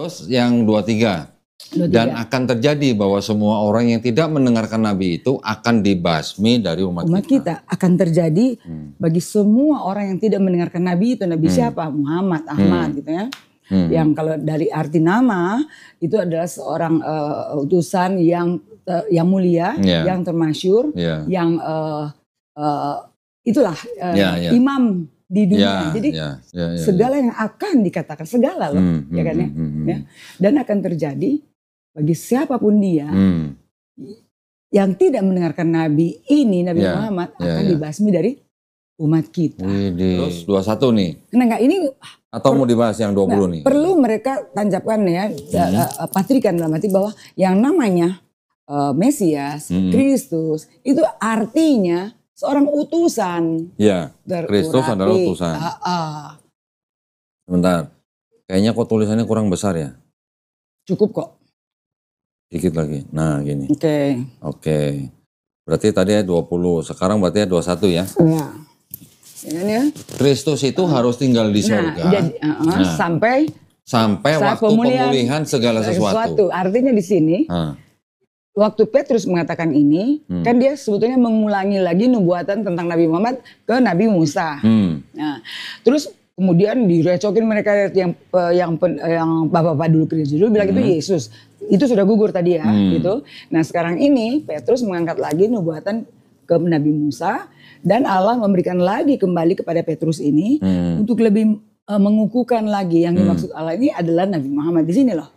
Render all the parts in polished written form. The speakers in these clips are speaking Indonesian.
Terus yang 23. Dan akan terjadi bahwa semua orang yang tidak mendengarkan Nabi itu akan dibasmi dari umat kita. Akan terjadi bagi semua orang yang tidak mendengarkan Nabi itu. Nabi siapa? Muhammad, Ahmad gitu ya. Yang kalau dari arti nama itu adalah seorang utusan yang mulia, yang termasyur, yang itulah imam di dunia. Jadi segala yang akan dikatakan, segala loh, ya kan ya. Dan akan terjadi bagi siapapun dia yang tidak mendengarkan Nabi ini, Nabi Muhammad akan dibasmi dari umat kita. Terus 21 nih. Nah enggak ini atau mau dibahas yang 20 nih? Perlu mereka tancapkan ya, patrikan dalam arti bahwa yang namanya Mesias, Kristus itu artinya seorang utusan. Ya, Kristus adalah utusan. Sebentar, kayaknya kok tulisannya kurang besar ya? Cukup kok. Dikit lagi, nah gini. Oke. Berarti tadi ya 20, sekarang berarti ya 21 ya? Ya. Kristus itu harus tinggal di surga. Sampai waktu pemulihan segala sesuatu. Artinya di sini, waktu Petrus mengatakan ini, kan dia sebetulnya mengulangi lagi nubuatan tentang Nabi Muhammad ke Nabi Musa. Nah, terus kemudian direcokin mereka yang bapak-bapak dulu Kristus dulu bilang itu Yesus. Itu sudah gugur tadi ya, gitu. Nah sekarang ini Petrus mengangkat lagi nubuatan ke Nabi Musa dan Allah memberikan lagi kembali kepada Petrus ini untuk lebih mengukuhkan lagi yang dimaksud Allah ini adalah Nabi Muhammad di sini loh.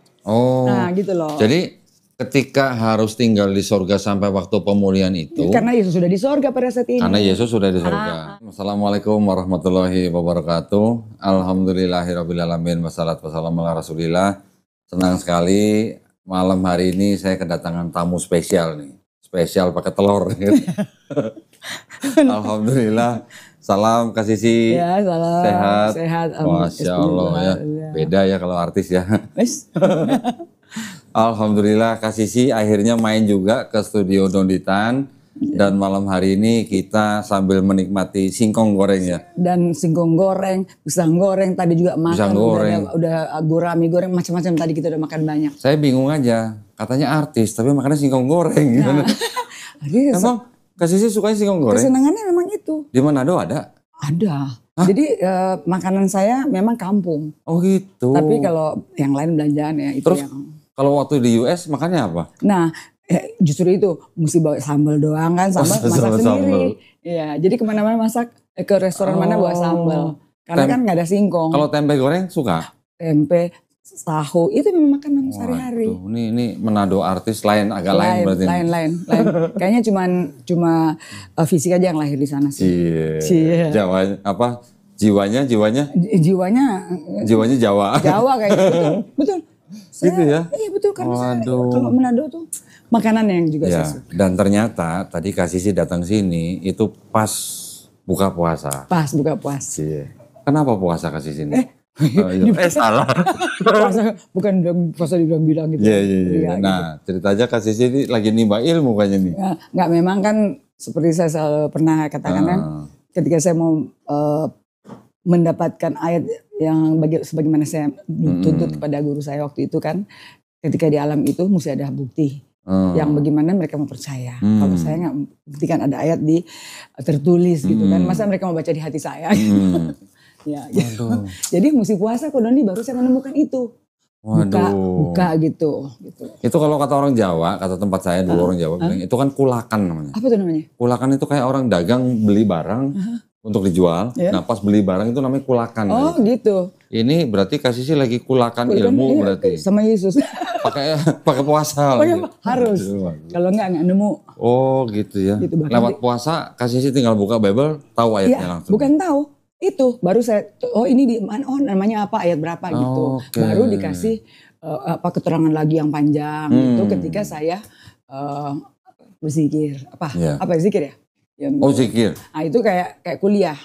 Nah gitu loh. Jadi ketika harus tinggal di sorga sampai waktu pemulihan itu. Karena Yesus sudah di sorga pada saat ini. Karena Yesus sudah di sorga. Assalamualaikum warahmatullahi wabarakatuh. Alhamdulillahirrabbilalamin. Wassalatu wassalamu ala rasulillah. Senang sekali malam hari ini saya kedatangan tamu spesial nih. Spesial pakai telur. Gitu. Alhamdulillah. Salam Kak Sisi. Ya, salam. Sehat. Masya Allah ya. Beda ya kalau artis ya. Alhamdulillah Kak Sisi akhirnya main juga ke studio Donditan. Dan malam hari ini kita sambil menikmati singkong goreng ya. Dan singkong goreng, pisang goreng, tadi juga makan. Udah gurami goreng, macam-macam tadi kita udah makan banyak. Saya bingung aja, katanya artis tapi makannya singkong goreng. Nah, emang Kak Sisi sukanya singkong goreng? Kesenangannya memang itu. Di Manado ada? Ada. Jadi makanan saya memang kampung. Oh gitu. Tapi kalau yang lain belanjaan ya itu. Terus, kalau waktu di US makannya apa? Nah justru itu mesti bawa sambal doang kan, masak sendiri. Iya, jadi kemana-mana masak, ke restoran mana bawa sambal. Karena kan nggak ada singkong. Kalau tempe goreng suka? Tempe, tahu itu memang makanan sehari-hari. Ini Manado artis agak lain berarti. Lain. Kayaknya cuma fisik aja yang lahir di sana sih. Iya. Jawa apa? Jiwanya? Jiwanya Jawa. Jawa kayak gitu. Betul. Gitu ya? Iya betul, karena kalau Manado tuh makanan yang juga saya suka. Dan ternyata tadi Kak Sisi datang sini itu pas buka puasa. Pas buka puasa. Iya. Kenapa puasa Kak Sisi ini? Salah. Puasa bukan puasa dibilang-bilang gitu. Iya. Nah cerita aja Kak Sisi ini lagi nimba ilmu kayaknya nih. Enggak, memang kan seperti saya selalu pernah katakan kan, ketika saya mau mendapatkan ayat yang sebagaimana saya tuntut kepada guru saya waktu itu kan, ketika di alam itu mesti ada bukti yang bagaimana mereka mau percaya. Kalau saya nggak buktikan ada ayat tertulis gitu kan, masa mereka mau baca di hati saya gitu. Ya, gitu. Jadi mesti puasa kok Doni, baru saya menemukan itu. Buka gitu. Itu kalau kata orang Jawa, kata tempat saya dulu orang Jawa bilang itu kan kulakan namanya. Apa itu namanya? Kulakan itu kayak orang dagang beli barang untuk dijual. Nah pas beli barang itu namanya kulakan. Oh gitu. Ini berarti Kak Sisi lagi kulakan ilmu berarti. Sama Yesus. pakai puasa. Harus. Kalau enggak nemu. Oh gitu ya. Gitu, lewat puasa Kak Sisi tinggal buka Bible tahu ayatnya langsung. Bukan tahu. Itu baru saya ini di mana, namanya apa, ayat berapa gitu. Baru dikasih keterangan lagi yang panjang itu ketika saya berzikir. Apa zikir ya? Zikir. Nah itu kayak kuliah.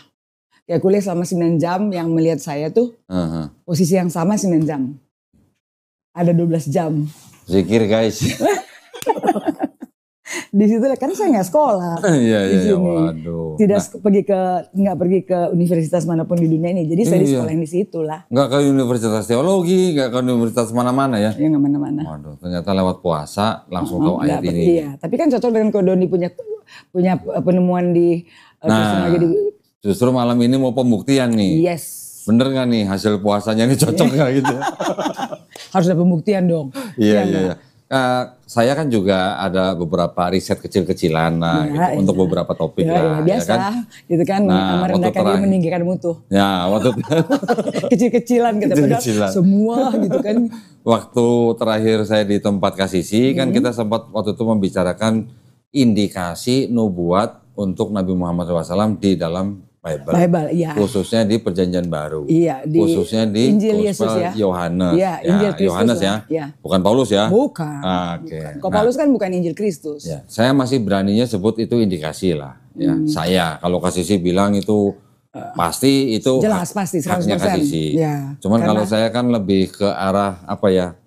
Kayak kuliah selama 9 jam yang melihat saya tuh posisi yang sama 9 jam. Ada 12 jam. Zikir guys. Di situ kan saya nggak sekolah. Iya, di sini. waduh. Tidak nggak pergi ke universitas manapun di dunia ini. Jadi saya di sekolah di situ lah. Nggak ke universitas teologi, nggak ke universitas mana-mana ya? Ya nggak mana-mana. Waduh, ternyata lewat puasa langsung tahu ayat ini. Iya, tapi kan cocok dengan Kodoni punya penemuan di Nah, justru malam ini mau pembuktian nih. Yes. Bener nggak nih hasil puasanya ini cocok nggak gitu? Harus ada pembuktian dong. Iya. Saya kan juga ada beberapa riset kecil-kecilan untuk beberapa topik lah. Biasa, ya kan? Gitu kan, merendahkan diri meninggikan mutu. Ya, waktu kecil-kecilan gitu, padahal semua gitu kan. Waktu terakhir saya di tempat Kasisi kan kita sempat waktu itu membicarakan indikasi nubuat untuk Nabi Muhammad SAW di dalam Bible, iya. Khususnya di Perjanjian Baru, iya, khususnya di Injil Yesus ya. Yohanes, ya, Injil Kristus Yohanes ya, bukan Paulus ya. Bukan. Oke. Kalau Paulus kan bukan Injil Kristus. Ya, saya masih beraninya sebut itu indikasi lah. Ya, saya kalau Kasisi bilang itu pasti itu jelas pasti 100%. Haknya Kasisi. Ya, cuman kalau saya kan lebih ke arah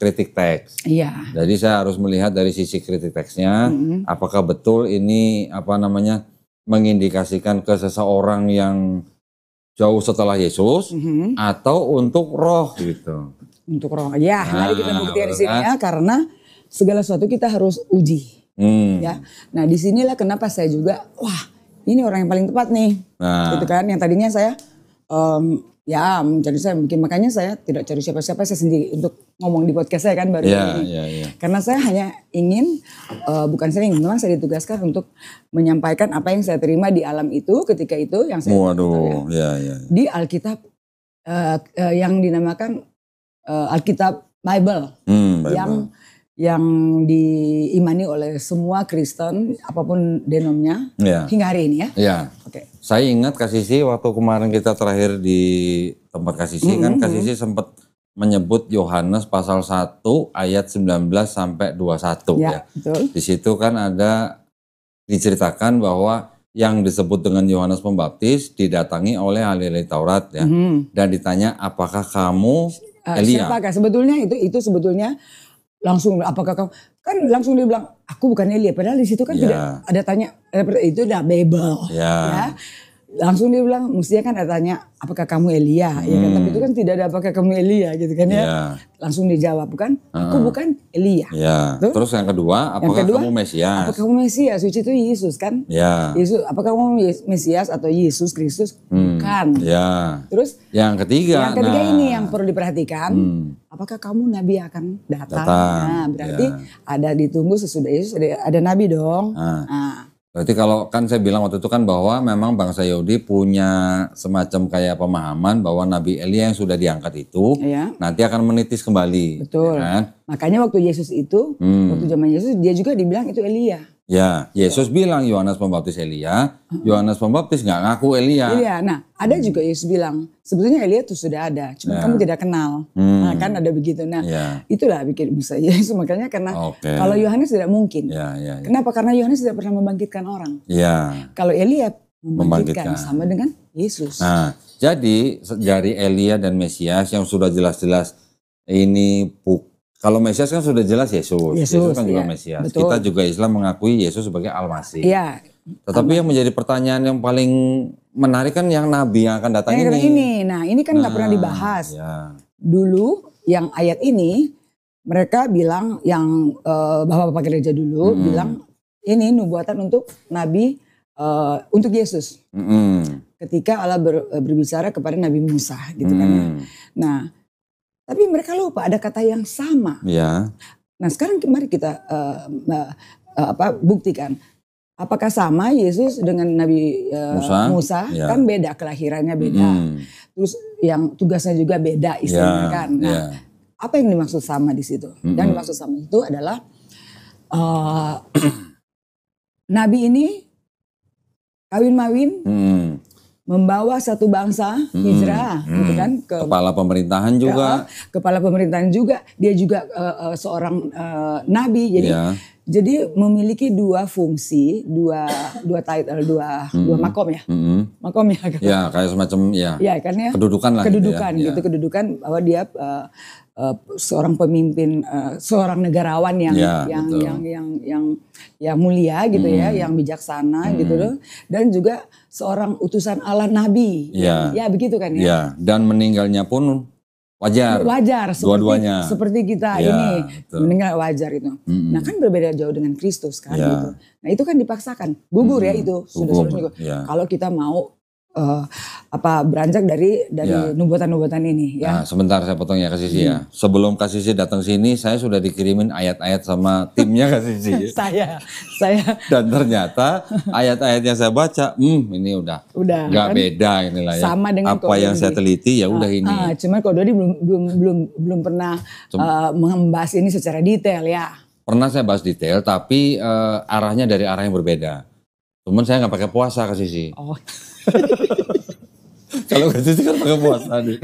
kritik teks. Iya. Jadi saya harus melihat dari sisi kritik teksnya, apakah betul ini mengindikasikan ke seseorang yang jauh setelah Yesus atau untuk roh gitu. Untuk roh. Ya, mari kita buktikan di sini ya, karena segala sesuatu kita harus uji. Ya. Nah, disinilah kenapa saya juga ini orang yang paling tepat nih. Gitu kan, yang tadinya saya makanya saya tidak cari siapa-siapa, saya sendiri untuk ngomong di podcast saya kan baru ini. Karena saya hanya ingin, memang saya ditugaskan untuk menyampaikan apa yang saya terima di alam itu ketika itu yang saya di Alkitab yang dinamakan Alkitab Bible, yang diimani oleh semua Kristen apapun denomnya hingga hari ini ya. Oke. Saya ingat Kasisi waktu kemarin kita terakhir di tempat Kasisi kan Kasisi sempat menyebut Yohanes pasal 1 ayat 19 sampai 21 ya. Betul. Di situ kan ada diceritakan bahwa yang disebut dengan Yohanes Pembaptis didatangi oleh ahli-ahli Taurat ya. Dan ditanya apakah kamu Elia? Siapakah? Sebetulnya itu sebetulnya langsung apakah kamu kan langsung dia bilang aku bukan Elia, padahal di situ kan tidak ada tanya itu udah Bible ya. Langsung dia bilang mestinya kan ada tanya apakah kamu Elia ya kan, tapi itu kan tidak ada apakah kamu Elia gitu kan ya. Langsung dijawab bukan aku bukan Elia. Terus yang kedua apakah kamu Mesias? Apakah kamu Mesias? Suci itu Yesus kan? Yesus, apakah kamu Mesias atau Yesus Kristus? Bukan. Terus yang ketiga ini yang perlu diperhatikan. Apakah kamu nabi akan datang? Nah, berarti ada ditunggu sesudah Yesus ada nabi dong. Berarti kalau kan saya bilang waktu itu kan bahwa memang bangsa Yahudi punya semacam kayak pemahaman bahwa Nabi Elia yang sudah diangkat itu nanti akan menitis kembali. Betul. Ya kan? Makanya waktu Yesus itu, waktu zaman Yesus dia juga dibilang itu Elia. Ya, Yesus bilang Yohanes Pembaptis Elia, Yohanes Pembaptis nggak ngaku Elia. Iya, nah ada juga Yesus bilang sebetulnya Elia itu sudah ada, cuma kamu tidak kenal. Nah kan ada begitu. Nah itulah bikin bisa Yesus makanya karena kalau Yohanes tidak mungkin. Kenapa? Karena Yohanes tidak pernah membangkitkan orang. Kalau Elia membangkitkan sama dengan Yesus. Nah, jadi dari Elia dan Mesias yang sudah jelas-jelas ini kalau Mesias kan sudah jelas Yesus kan juga Mesias. Betul. Kita juga Islam mengakui Yesus sebagai Al-Masih. Tetapi yang menjadi pertanyaan yang paling menarik kan yang Nabi yang akan datang ini. Nah ini kan nggak pernah dibahas. Dulu yang ayat ini mereka bilang yang bapak-bapak gereja dulu bilang ini nubuatan untuk Nabi untuk Yesus. Ketika Allah berbicara kepada Nabi Musa gitu kan ya. Nah tapi mereka lupa ada kata yang sama. Nah sekarang mari kita buktikan. Apakah sama Yesus dengan Nabi Musa? Kan beda kelahirannya beda. Terus yang tugasnya juga beda istilahnya kan. Nah apa yang dimaksud sama di situ? Yang dimaksud sama itu adalah Nabi ini kawin-mawin. Membawa satu bangsa hijrah gitu kan kepala pemerintahan juga dia juga seorang nabi Jadi memiliki dua fungsi, dua title, dua makom ya. Makom ya. Ya, kayak semacam ya kan ya. Kedudukan lah kedudukan gitu ya. gitu, kedudukan bahwa dia seorang pemimpin, seorang negarawan yang mulia gitu ya, yang bijaksana gitu loh, dan juga seorang utusan Allah nabi. Ya begitu kan ya. Ya, dan meninggalnya pun wajar dua-duanya seperti kita ini meninggal wajar itu. Nah kan berbeda jauh dengan Kristus kan gitu. Nah itu kan dipaksakan gugur ya itu sudah. Kalau kita mau beranjak dari nubuatan-nubuatan ini ya. Nah, sebentar saya potong ya Kak Sisi ya. Sebelum Kak Sisi datang sini saya sudah dikirimin ayat-ayat sama timnya Kak Sisi. saya dan ternyata ayat-ayat yang saya baca ini udah nggak kan? Beda inilah ya. Sama dengan apa yang saya teliti ya udah ini. Cuman Kak Dodi belum pernah membahas ini secara detail ya. Pernah saya bahas detail tapi arahnya dari arah yang berbeda. Cuman saya nggak pakai puasa Kak Sisi. Kalau Kak Sisi kan pakai puasa nih.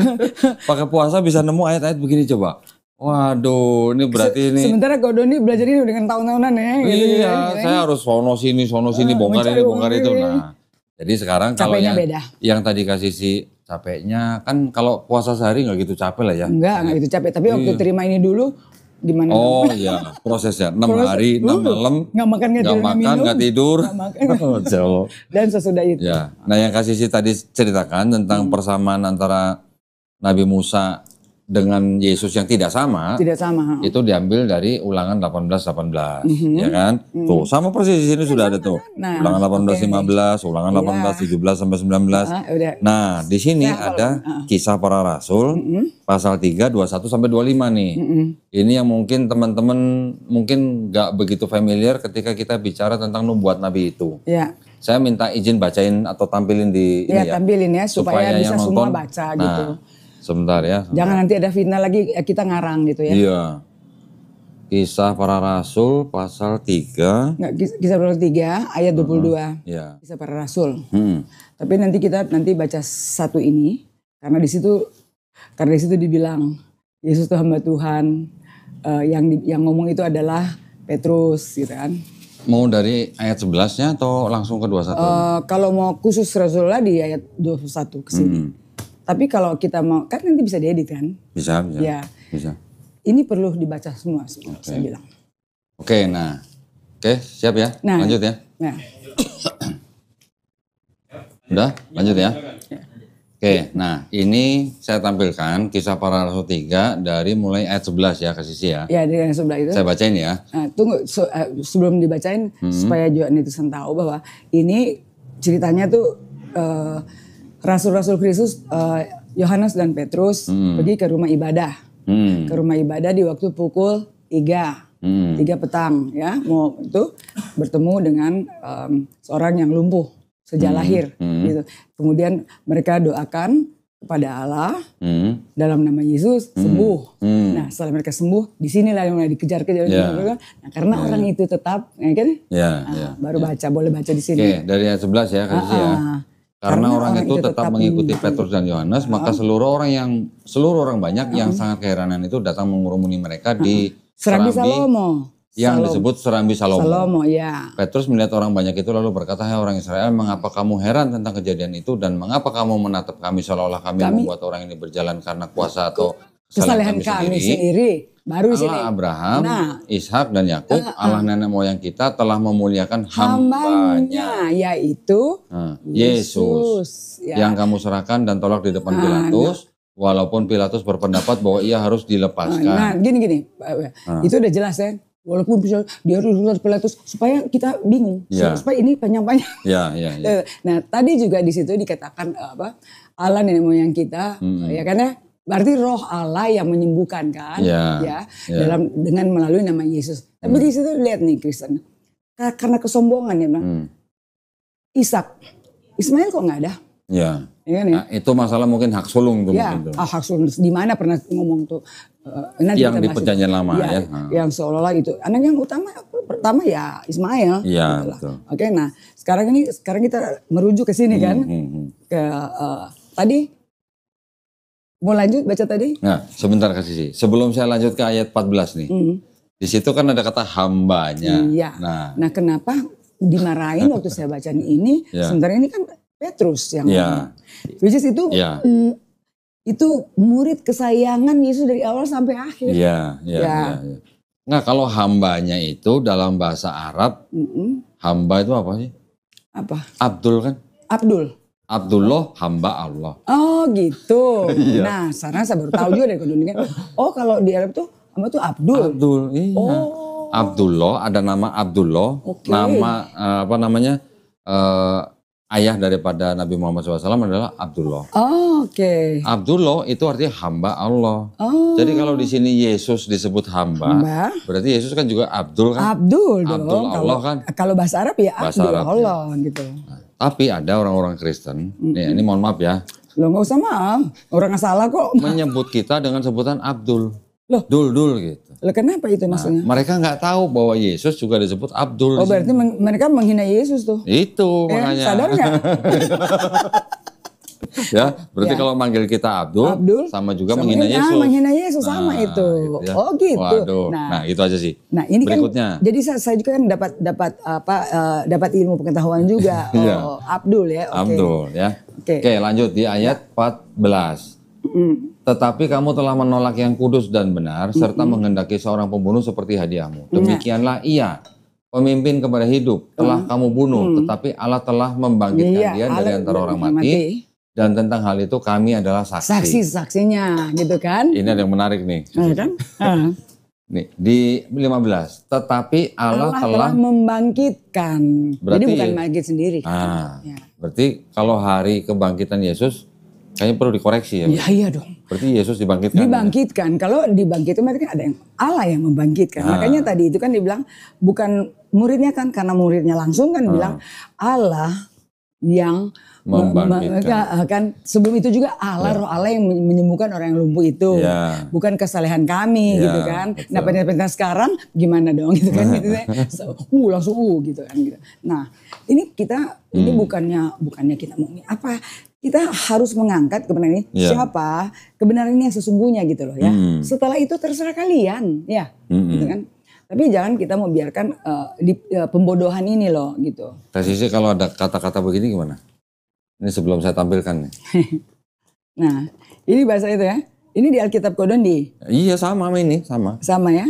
Pakai puasa bisa nemu ayat-ayat begini coba. Waduh, ini berarti ini. Sementara Kak Doni belajar ini dengan tahun-tahunan ya. Iya, saya harus sono sini, bongkar ini, bongkar itu. Nah, jadi sekarang kalau yang tadi Kak Sisi capeknya kan kalau puasa sehari nggak gitu capek lah ya. Enggak gitu capek. Tapi waktu terima ini dulu gimana? Oh iya, prosesnya 6 hari, 6 malam. Nggak makan, nggak tidur. Dan sesudah itu. Ya. Nah yang Kak Sisi tadi ceritakan tentang persamaan antara Nabi Musa dengan Yesus yang tidak sama. Itu diambil dari Ulangan 18:18, ya kan? Tuh, sama persis di sini sudah ada tuh. Nah, Ulangan 18:15, Ulangan 18:17-19. Nah, di sini ada Kisah Para Rasul pasal 3, 21 sampai 25 nih. Ini yang mungkin teman-teman mungkin nggak begitu familiar ketika kita bicara tentang nubuat Nabi itu. Ya. Saya minta izin bacain atau tampilin di ini ya. Tampilin ya supaya bisa semua baca gitu. Sebentar ya. Jangan nanti ada fitnah lagi kita ngarang gitu ya. Iya. Kisah Para Rasul pasal 3. Kisah Para Rasul 3 ayat 22. Iya. Kisah Para Rasul. Tapi nanti kita baca satu ini karena di situ dibilang Yesus itu hamba Tuhan, yang ngomong itu adalah Petrus gitu kan. Mau dari ayat 11-nya atau langsung ke 21? Kalau mau khusus Rasulullah di ayat 21 ke sini. Tapi kalau kita mau, kan nanti bisa diedit kan? Bisa. Ya. Bisa. Ini perlu dibaca semua saya bilang. Oke, nah. Oke, siap ya? Nah, lanjut ya? Nah. Udah, lanjut ya? Oke, nah ini saya tampilkan Kisah Para Rasul 3 dari mulai ayat 11 ya, Kak Sisi ya. Ya, dari ayat 11 itu. Saya bacain ya. Nah, tunggu, sebelum dibacain, supaya juga netizen tahu bahwa ini ceritanya tuh Rasul-Rasul Kristus, Yohanes dan Petrus pergi ke rumah ibadah. Ke rumah ibadah di waktu pukul 3 petang ya. Mau itu bertemu dengan seorang yang lumpuh sejak lahir gitu. Kemudian mereka doakan kepada Allah dalam nama Yesus sembuh. Nah setelah mereka sembuh, di sinilah yang mulai dikejar-kejar. Nah karena orang itu tetap, ya kan? Baru boleh baca di sini. Oke, dari ayat 11 ya, Kak Sisi ya. Karena orang itu tetap mengikuti Petrus dan Yohanes, maka seluruh orang banyak yang sangat keheranan itu datang mengurumuni mereka di Serambi Salomo. Yang disebut Serambi Salomo. Ya. Petrus melihat orang banyak itu lalu berkata, "Hai orang Israel, mengapa kamu heran tentang kejadian itu dan mengapa kamu menatap kami seolah-olah kami membuat orang ini berjalan karena kuasa atau kesalahan kami sendiri? Baru sini. Allah Abraham, Ishak dan Yakub, Allah nenek moyang kita telah memuliakan hambanya, yaitu Yesus, yang kamu serahkan dan tolak di depan Pilatus, walaupun Pilatus berpendapat bahwa ia harus dilepaskan." Nah, gini, itu udah jelas ya. Walaupun dia harus Pilatus supaya kita bingung, supaya ini panjang-panjang. Nah, tadi juga di situ dikatakan Allah nenek moyang kita, ya kan ya. Berarti roh Allah yang menyembuhkan kan, dengan melalui nama Yesus. Tapi di situ lihat nih Kristen, karena kesombongan ya bilang, Ishak, Ismail kok nggak ada? Ya. Ya, kan, ya? Nah, itu masalah mungkin hak sulung tuh. Hak sulung di mana pernah ngomong tuh? Yang di perjanjian lama ya. Yang seolah-olah itu anak yang pertama ya Ismail. Iya betul. Oke, nah sekarang kita merujuk ke sini kan, ke tadi. Mau lanjut baca tadi? Nah, sebentar Kak Sisi. Sebelum saya lanjut ke ayat 14 nih. Di situ kan ada kata hambanya. Iya. Nah kenapa dimarahin waktu saya baca ini? Sebenarnya ini kan Petrus yang which is itu murid kesayangan Yesus dari awal sampai akhir. Iya. Nah kalau hambanya itu dalam bahasa Arab, hamba itu apa sih? Apa? Abdul kan? Abdullah, hamba Allah. Oh gitu. Nah sekarang saya baru tahu juga dari Indonesia. Oh kalau di Arab tuh hamba tuh Abdul. Iya. Oh. Abdullah, ada nama Abdullah, nama apa namanya ayah daripada Nabi Muhammad SAW adalah Abdullah. Oke. Abdullah itu artinya hamba Allah. Jadi kalau di sini Yesus disebut hamba, berarti Yesus kan juga Abdul kan? Abdul Allah kan? Kalau bahasa Arab ya Abdul Allah gitu. Nah, tapi ada orang-orang Kristen, nih ini mohon maaf ya. Loh nggak usah maaf, orang salah kok. Menyebut kita dengan sebutan Abdul. Loh, Dul gitu. Loh kenapa itu maksudnya? Mereka nggak tahu bahwa Yesus juga disebut Abdul. Oh berarti mereka menghina Yesus tuh? Itu makanya. Sadar nggak? Ya, berarti kalau manggil kita Abdul sama juga menghina Yesus. Menghina Yesus sama itu. Gitu ya. Oh gitu. Waduh. Nah, itu aja sih. Nah, ini berikutnya. Kan jadi saya juga kan dapat ilmu pengetahuan juga. Abdul ya. Abdul ya. Oke, lanjut di ayat 14. Tetapi kamu telah menolak yang kudus dan benar serta menghendaki seorang pembunuh seperti hadiahmu. Demikianlah ia, pemimpin kepada hidup, telah kamu bunuh, tetapi Allah telah membangkitkan dia dari antara orang mati. Dan tentang hal itu kami adalah saksi. Saksinya gitu kan. Ini ada yang menarik nih. Kan? Nih, di 15. Tetapi Allah telah membangkitkan. Berarti, jadi bukan bangkit sendiri. Berarti kalau hari kebangkitan Yesus kayaknya perlu dikoreksi ya. Iya dong. Berarti Yesus dibangkitkan. Dibangkitkan. Ya? Kalau dibangkitkan berarti kan ada yang Allah yang membangkitkan. Makanya tadi itu kan dibilang bukan muridnya kan, karena muridnya langsung kan bilang Allah yang membangkitkan. Kan sebelum itu juga Allah, roh Allah yang menyembuhkan orang yang lumpuh itu, bukan kesalehan kami gitu kan. Betul. Nah pendengar sekarang gimana dong gitu kan, gitu langsung gitu kan. Gitu. Nah ini kita ini bukannya kita mau apa, kita harus mengangkat kebenaran ini siapa, kebenaran ini yang sesungguhnya gitu loh ya. Setelah itu terserah kalian ya, gitu kan. Tapi jangan kita membiarkan pembodohan ini loh gitu. Kak Sisi kalau ada kata-kata begini gimana? Ini sebelum saya tampilkan nih. Nah, ini bahasa itu ya. Ini di Alkitab Kodondi. Iya sama ini, sama. Sama ya.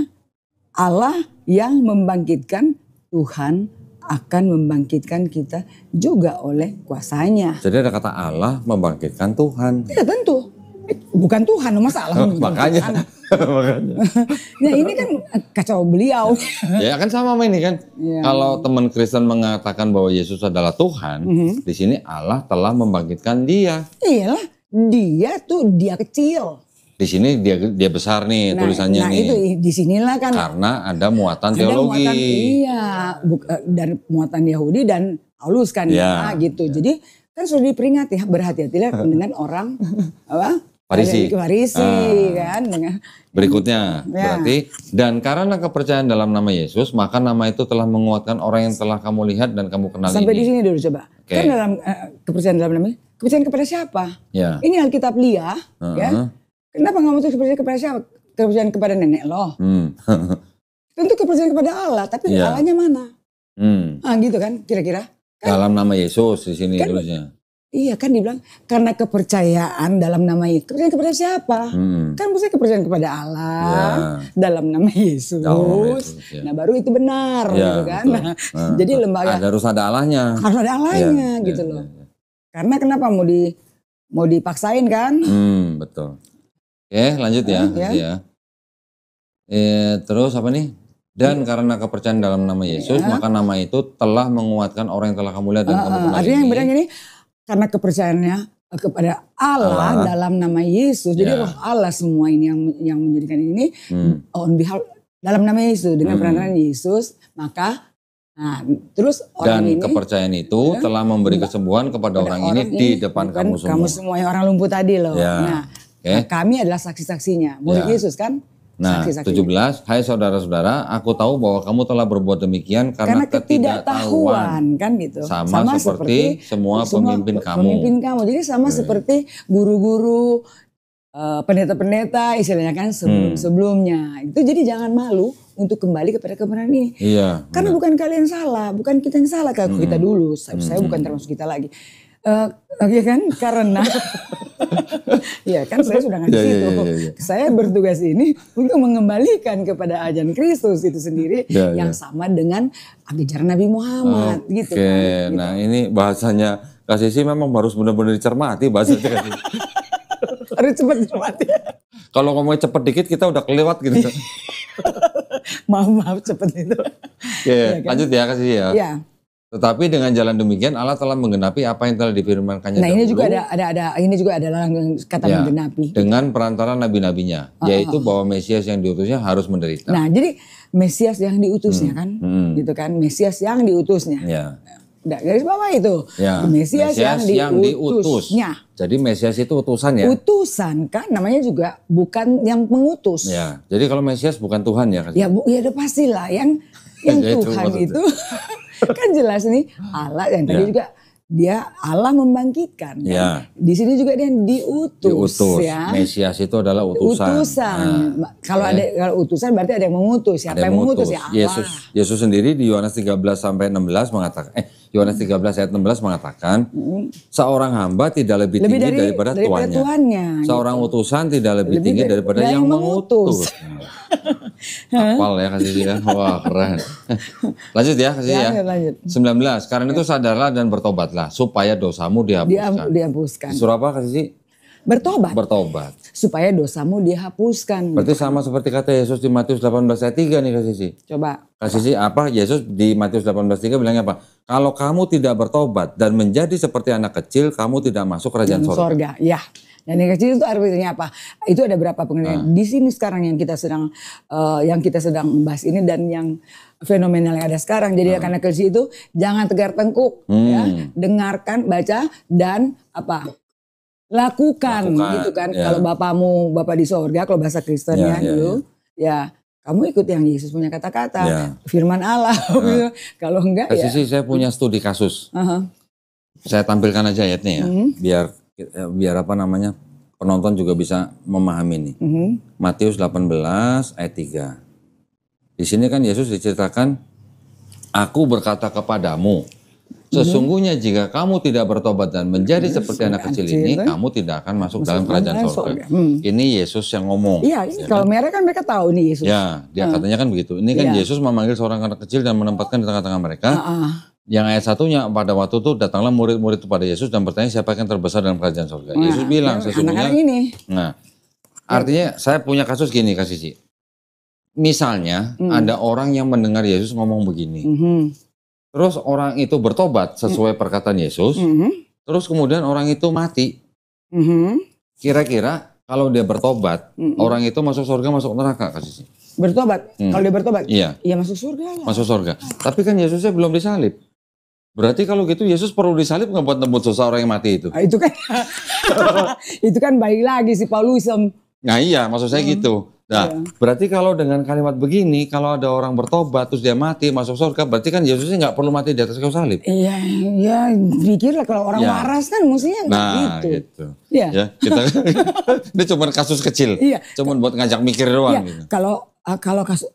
Allah yang membangkitkan, Tuhan akan membangkitkan kita juga oleh kuasanya. Jadi ada kata Allah membangkitkan Tuhan. Ya tentu. Bukan Tuhan, masa Allah makanya. Nah ini kan kacau beliau. Ya kan sama ini kan. Kalau teman Kristen mengatakan bahwa Yesus adalah Tuhan, di sini Allah telah membangkitkan dia. Iyalah, dia kecil. Di sini dia besar nih tulisannya nih. Nah itu di sinilah kan. Karena ada muatan teologi. Dan muatan Yahudi dan Paulus kan gitu. Jadi kan sudah diperingati, berhati-hatilah dengan orang apa? Farisi kan. Berikutnya berarti dan karena kepercayaan dalam nama Yesus maka nama itu telah menguatkan orang yang telah kamu lihat dan kamu kenal. Sampai di sini dulu coba. Kan dalam kepercayaan dalam nama, kepercayaan kepada siapa? Ini Alkitab Lia, ya. Kenapa kamu tuh kepercayaan kepada siapa? Kepercayaan kepada nenek lo. Tentu kepercayaan kepada Allah, tapi Allahnya mana? Gitu kan kira-kira. Kan, dalam nama Yesus di sini kan, tulisnya. Iya kan dibilang karena kepercayaan dalam nama Yesus. Kepercayaan kepada siapa? Kan maksudnya kepercayaan kepada Allah dalam nama Yesus. Nah baru itu benar gitu kan. Jadi lembaga harus ada Allahnya. Harus ada Allahnya gitu loh. Karena kenapa mau dipaksain kan? Betul. Oke lanjut ya. Terus apa nih? Dan karena kepercayaan dalam nama Yesus, maka nama itu telah menguatkan orang yang telah kamu lihat dan kamu kenal. Artinya yang benar ini karena kepercayaannya kepada Allah dalam nama Yesus. Jadi roh Allah semua ini yang menjadikan ini on behalf dalam nama Yesus dengan peranan Yesus, maka terus orang dan ini kepercayaan itu telah memberi kesembuhan kepada orang ini di depan kamu semua. Kamu semua yang orang lumpuh tadi loh. Nah, kami adalah saksi-saksinya. Murid Yesus kan? Nah, 17, hai saudara-saudara, aku tahu bahwa kamu telah berbuat demikian karena ketidaktahuan kan gitu. Sama seperti semua pemimpin kamu. Jadi sama seperti guru-guru, pendeta-pendeta istilahnya kan sebelum-sebelumnya. Itu jadi jangan malu untuk kembali kepada kebenaran ini. Iya. Karena bukan kalian salah, bukan kita yang salah kalau kita dulu. Saya bukan termasuk kita lagi. Ya kan, karena ya kan saya sudah ngasih itu. Saya bertugas ini untuk mengembalikan kepada ajaran Kristus itu sendiri yang sama dengan ajaran Nabi Muhammad gitu kan. Gitu. Nah ini bahasanya Kak Sisi memang harus benar-benar dicermati bahasanya Kak Sisi. Harus cepat dicermati. Kalau ngomongnya cepet dikit kita udah kelewat gitu. Maaf cepet itu. Ya, kan? Lanjut ya Kak Sisi ya. Ya. Tetapi dengan jalan demikian Allah telah menggenapi apa yang telah difirmankannya dahulu. Nah ini juga ini juga adalah kata menggenapi. Dengan perantara nabi-nabinya, yaitu bahwa Mesias yang diutusnya harus menderita. Nah jadi Mesias yang diutusnya kan, gitu kan, Mesias yang diutusnya. Garis bawah itu, Mesias yang diutusnya. Jadi Mesias itu utusan ya? Utusan kan, namanya juga bukan yang mengutus. Ya, jadi kalau Mesias bukan Tuhan ya? Ya udah pastilah yang Tuhan itu. Kan jelas nih Allah yang tadi juga dia Allah membangkitkan. Ya. Di sini juga dia diutus. Ya. Mesias itu adalah utusan. Nah, kalau utusan berarti ada yang mengutus. Siapa yang mengutus ya Allah. Yesus sendiri di Yohanes 13 sampai 16 mengatakan Yohanes 13 ayat 16 mengatakan seorang hamba tidak lebih tinggi daripada tuannya. Seorang utusan tidak lebih tinggi daripada yang mengutus. Hafal ya kasih ya. Wah keren. Lanjut ya kasih ya. Lanjut. 19. Karena itu sadarlah dan bertobatlah supaya dosamu dihapuskan. Surah apa kasih? Bertobat. Supaya dosamu dihapuskan. Berarti sama seperti kata Yesus di Matius 18 ayat 3 nih kasih sih. Coba. Kasih sih apa Yesus di Matius 18:3 bilangnya apa? Kalau kamu tidak bertobat dan menjadi seperti anak kecil, kamu tidak masuk kerajaan sorga. Ya. Dan yang kecil itu artinya apa? Itu ada berapa pengertian. Di sini sekarang yang kita sedang membahas ini dan yang fenomenal yang ada sekarang. Jadi anak kecil itu jangan tegar tengkuk, ya, dengarkan, baca dan apa? Lakukan gitu kan. Kalau bapak di sorga, kalau bahasa Kristennya dulu, ya kamu ikut yang Yesus punya kata-kata, firman Allah. Kalau enggak ya. Saya punya studi kasus. Saya tampilkan aja ayatnya ya, biar apa namanya penonton juga bisa memahami ini. Matius 18 ayat 3. Di sini kan Yesus diceritakan, aku berkata kepadamu, sesungguhnya jika kamu tidak bertobat dan menjadi seperti anak kecil ini, kamu tidak akan masuk dalam kerajaan surga. Ini Yesus yang ngomong. Iya, ini kalau mereka kan mereka tahu nih Yesus. Ya, dia katanya kan begitu. Ini kan Yesus memanggil seorang anak kecil dan menempatkan di tengah-tengah mereka. Yang ayat satunya, pada waktu itu datanglah murid-murid kepada Yesus dan bertanya siapa yang terbesar dalam kerajaan surga. Yesus bilang sesungguhnya. Nah, artinya saya punya kasus gini Kak Sisi. Misalnya ada orang yang mendengar Yesus ngomong begini. Terus orang itu bertobat sesuai perkataan Yesus. Terus kemudian orang itu mati. Kira-kira kalau dia bertobat, orang itu masuk surga, masuk neraka Kak Sisi? Bertobat? Kalau dia bertobat? Iya. Iya masuk surga lah. Masuk surga. Tapi kan Yesusnya belum disalib. Berarti kalau gitu Yesus perlu disalib nggak buat nembus dosa orang yang mati itu? Itu kan itu kan baik lagi si Paulusem. Nah iya maksud saya gitu. Nah berarti kalau dengan kalimat begini, kalau ada orang bertobat terus dia mati masuk surga, berarti kan Yesusnya nggak perlu mati di atas kayu salib. Iya, pikirlah kalau orang waras kan mestinya nggak gitu. Ya kita ini cuma kasus kecil, cuma buat ngajak mikir doang. Gitu. Kalau kasus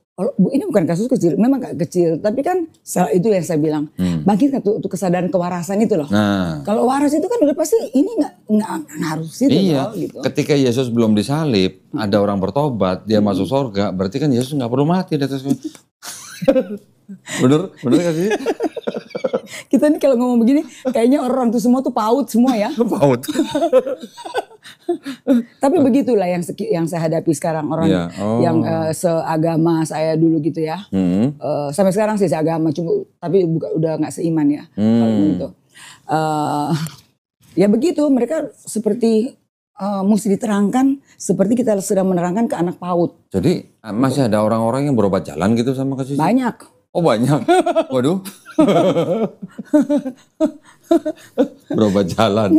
ini bukan kasus kecil, memang gak kecil, tapi kan itu yang saya bilang, bangkit untuk kesadaran kewarasan itu loh. Nah, kalau waras itu kan udah pasti ini nggak harus itu loh. Gitu. Ketika Yesus belum disalib, ada orang bertobat, dia masuk surga, berarti kan Yesus nggak perlu mati di atas. Bener gak sih? Kita nih kalau ngomong begini, kayaknya orang tuh semua tuh PAUD semua ya. PAUD. Tapi begitulah yang saya hadapi sekarang orang yang seagama saya dulu gitu ya. Sampai sekarang sih seagama, tapi udah nggak seiman ya. Kalau gitu. Ya begitu, mereka seperti mesti diterangkan seperti kita sedang menerangkan ke anak PAUD. Jadi masih ada orang-orang yang berobat jalan gitu sama kasih? Banyak. Oh banyak. Waduh. Berobat jalan.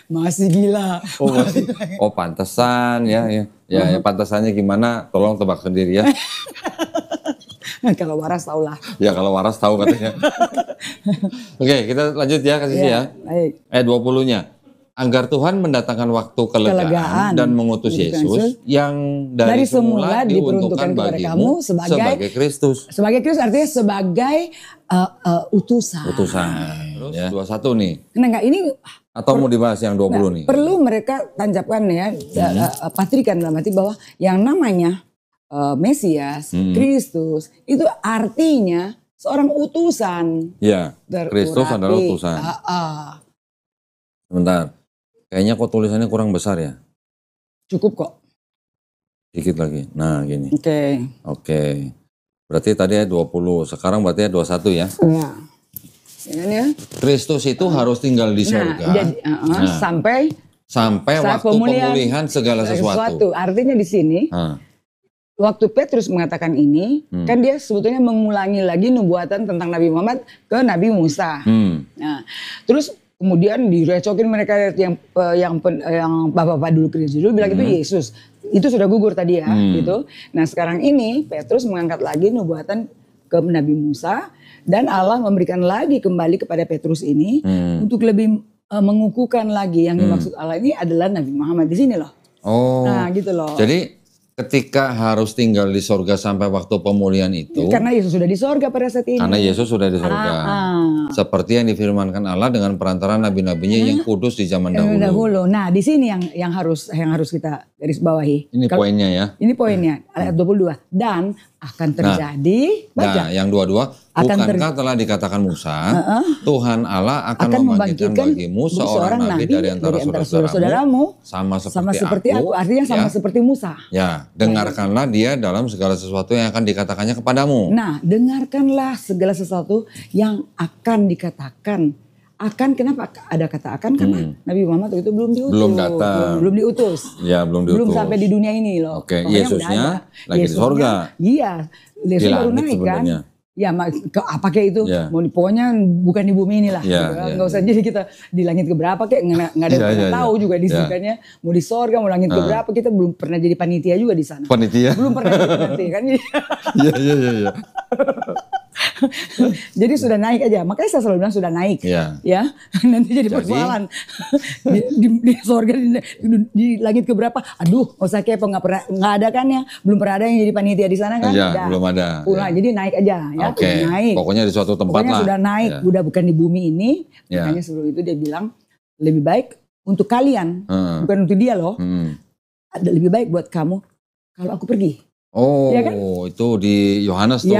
Masih gila. Oh masih. Oh pantesan ya. Ya pantesannya gimana? Tolong tebak sendiri ya. Kalau waras tahu lah. Ya kalau waras tahu katanya. Oke kita lanjut ya kasih ya. Baik. Ayat 20-nya. agar Tuhan mendatangkan waktu kelegaan dan mengutus Yesus yang dari semula diperuntukkan bagimu sebagai Kristus. Sebagai Kristus artinya sebagai utusan. Terus ya. 21 nih. Nah, ini atau mau dibahas yang 20 nih? Perlu mereka tancapkan ya, patrikan dalam arti bahwa yang namanya Mesias, Kristus itu artinya seorang utusan. Ya, Kristus adalah utusan. Sebentar. Kayaknya kok tulisannya kurang besar ya? Cukup kok. Dikit lagi. Nah gini. Oke. Berarti tadi ya 20, sekarang berarti ya 21 ya? Ya. Kristus itu harus tinggal di surga. Sampai waktu pemulihan segala sesuatu. Artinya di sini, waktu Petrus mengatakan ini, kan dia sebetulnya mengulangi lagi nubuatan tentang Nabi Muhammad ke Nabi Musa. Nah, terus kemudian direcokin mereka yang bapak-bapak dulu Kristus dulu bilang itu Yesus. Itu sudah gugur tadi ya, gitu. Nah, sekarang ini Petrus mengangkat lagi nubuatan ke Nabi Musa dan Allah memberikan lagi kembali kepada Petrus ini untuk lebih mengukuhkan lagi yang dimaksud Allah ini adalah Nabi Muhammad di sini loh. Nah, gitu loh. Jadi ketika harus tinggal di sorga sampai waktu pemulihan itu. Karena Yesus sudah di sorga pada saat ini. Karena Yesus sudah di sorga. Seperti yang difirmankan Allah dengan perantara nabi-nabinya yang kudus di zaman dahulu. Nah, di sini yang harus kita garis bawahi. Ini poinnya ya. Ini poinnya ayat 22. Dan akan terjadi. Nah, yang 22. Bukankah telah dikatakan Musa, Tuhan Allah akan membangkitkan bagimu seorang nabi dari antara saudaramu, sama seperti aku. Artinya sama seperti Musa. Ya, dengarkanlah dia dalam segala sesuatu yang akan dikatakannya kepadamu. Nah, dengarkanlah segala sesuatu yang akan dikatakan. Kenapa ada kata akan? Karena Nabi Muhammad itu belum diutus. Belum datang. Belum diutus. Ya, belum diutus. Belum sampai di dunia ini loh. Oke, Yesusnya lagi di sorga. Iya, Yesus baru naik kan. Ya, apa kayak itu? Pokoknya bukan di bumi inilah. Nggak usah jadi kita di langit keberapa kayak nggak ada yang tahu juga di surganya. Mau di sorga, mau langit keberapa, kita belum pernah jadi panitia juga di sana. Panitia? Belum pernah jadi panitia kan. Iya. Jadi sudah naik aja. Makanya saya selalu bilang sudah naik. Ya, nanti jadi persoalan. di sorga, di langit keberapa? Aduh, nggak usah kepo, nggak ada kan ya. Belum pernah ada yang jadi panitia di sana kan? Iya, belum ada. Jadi naik aja ya. Naik. Pokoknya di suatu tempat lah. Sudah naik, udah bukan di bumi ini. Makanya sebelum itu dia bilang lebih baik untuk kalian, bukan untuk dia loh. Ada lebih baik buat kamu kalau aku pergi. Ya kan? Itu di Yohanes tuh.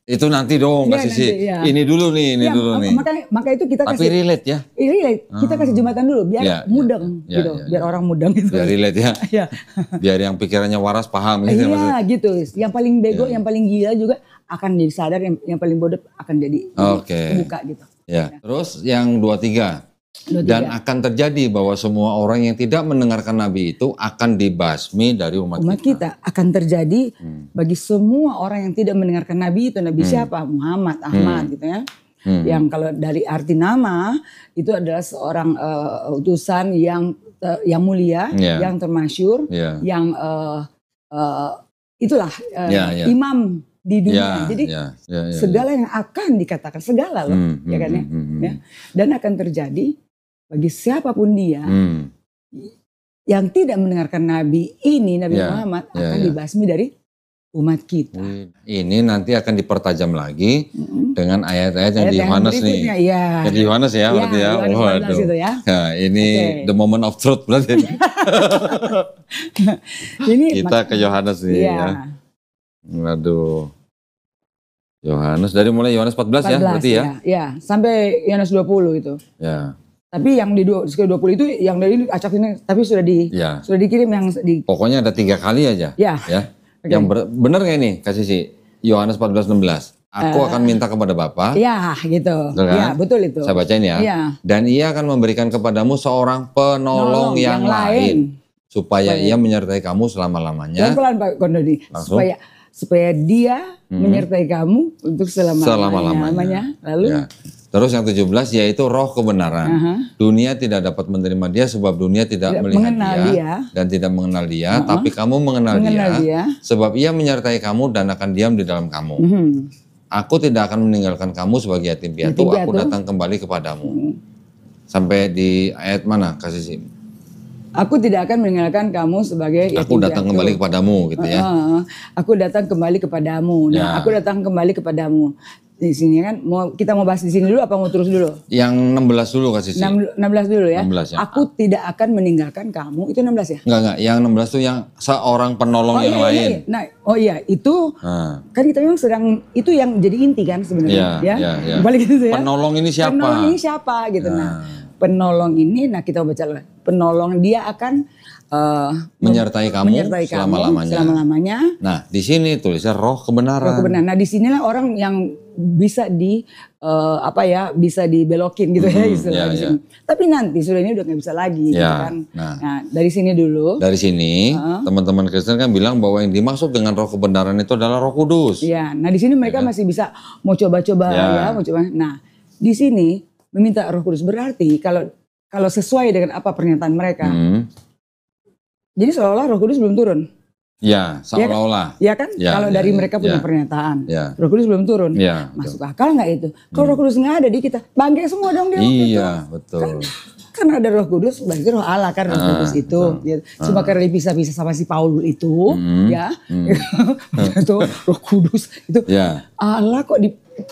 Itu nanti dong kasih sih. Ini dulu nih, dulu nih. Maka itu kita kasih. Tapi relate ya. Relate. Kita kasih jembatan dulu biar mudeng gitu. Biar orang mudeng gitu. Biar relate ya. Biar yang pikirannya waras paham gitu. Iya gitu. Yang paling bego, yang paling gila juga akan jadi sadar, yang paling bodoh akan jadi buka gitu. Ya. Terus yang 23. Dan akan terjadi bahwa semua orang yang tidak mendengarkan Nabi itu akan dibasmi dari umat kita. Akan terjadi bagi semua orang yang tidak mendengarkan Nabi itu. Nabi siapa? Muhammad, Ahmad gitu ya. Yang kalau dari arti nama itu adalah seorang utusan yang mulia, yang termasyur, yang itulah imam di dunia. Jadi segala yang akan dikatakan, segala loh, ya kan ya. Dan akan terjadi bagi siapapun dia yang tidak mendengarkan Nabi ini, Nabi Muhammad akan dibasmi dari umat kita. Ini nanti akan dipertajam lagi dengan ayat-ayat yang di Yohanes nih. Yang di Yohanes ya berarti ya. Waduh. Nah, ini the moment of truth berarti. Kita ke Yohanes nih ya. Waduh. Yohanes dari mulai Yohanes 14 ya berarti ya. Ya, sampai Yohanes 20 itu. Ya. Tapi yang di 20 itu yang dari acak ini tapi sudah dikirim yang di. Pokoknya ada 3 kali aja. Ya. Yang benar nggak ini kasih sih Yohanes 14:16. Aku akan minta kepada Bapa. Ya, gitu. Ya, betul itu. Saya bacain ya. Dan ia akan memberikan kepadamu seorang penolong yang lain supaya ia menyertai kamu selama-lamanya. Pelan-pelan Pak Kondoni. Supaya dia menyertai kamu untuk selama-lamanya. Lalu terus yang 17 yaitu roh kebenaran. Dunia tidak dapat menerima dia sebab dunia tidak melihat dia dan tidak mengenal dia. Tapi kamu mengenal dia sebab ia menyertai kamu dan akan diam di dalam kamu. Aku tidak akan meninggalkan kamu sebagai yatim piatu. Aku datang kembali kepadamu. Sampai di ayat mana kasih sih? Aku tidak akan meninggalkan kamu sebagai Aku datang kembali kepadamu gitu ya. Aku datang kembali kepadamu. Nah, aku datang kembali kepadamu. Di sini kan kita mau bahas di sini dulu apa mau terus dulu? Yang 16 dulu kasih sih. 16 dulu ya. 16 ya. Aku tidak akan meninggalkan kamu. Itu 16 ya? Enggak. Yang 16 tuh yang seorang penolong yang lain. Nah, itu kan kita memang sedang itu yang jadi inti kan sebenarnya ya. Balik gitu ya. Penolong ini siapa? Penolong ini siapa gitu. Nah, penolong ini kita baca penolong dia akan menyertai kamu selama-lamanya. Nah, di sini tulisnya roh kebenaran. Nah, di sinilah orang yang bisa bisa dibelokin gitu ya istilahnya. Tapi nanti sudah ini udah nggak bisa lagi gitu kan. Nah, dari sini dulu. Dari sini teman-teman Kristen kan bilang bahwa yang dimaksud dengan roh kebenaran itu adalah Roh Kudus. Iya. Nah, di sini mereka masih bisa mau coba-coba mau coba. Nah, di sini meminta Roh Kudus berarti kalau sesuai dengan apa pernyataan mereka. Jadi seolah-olah Roh Kudus belum turun. Ya, seolah-olah. Ya kan? Kalau dari mereka punya pernyataan. Roh Kudus belum turun. Masuk akal nggak itu? Kalau Roh Kudus nggak ada di kita, bangke semua dong dia. Iya, betul. Kan ada Roh Kudus, berarti Roh Allah kan Roh Kudus itu. Cuma karena dipisah-pisah sama si Paulus itu, itu Roh Kudus itu. Allah kok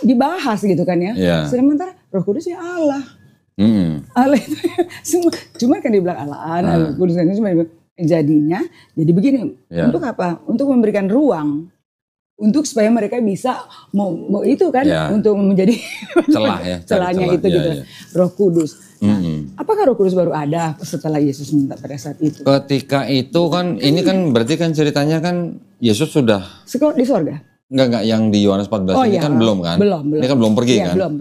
dibahas gitu kan ya. Sementara Roh Kudus ya Allah. Allah itu cuma kan dibilang Allah Kudus kan cuma jadinya jadi begini. Untuk apa? Untuk memberikan ruang untuk supaya mereka bisa mau itu kan untuk menjadi celahnya itu gitu. Roh Kudus. Nah, apakah Roh Kudus baru ada setelah Yesus minta pada saat itu? Ketika itu kan ini kan berarti kan ceritanya kan Yesus sudah di sorga. Enggak yang di Yohanes 14 ini kan belum kan? Belum. Ini kan belum pergi kan? Belum.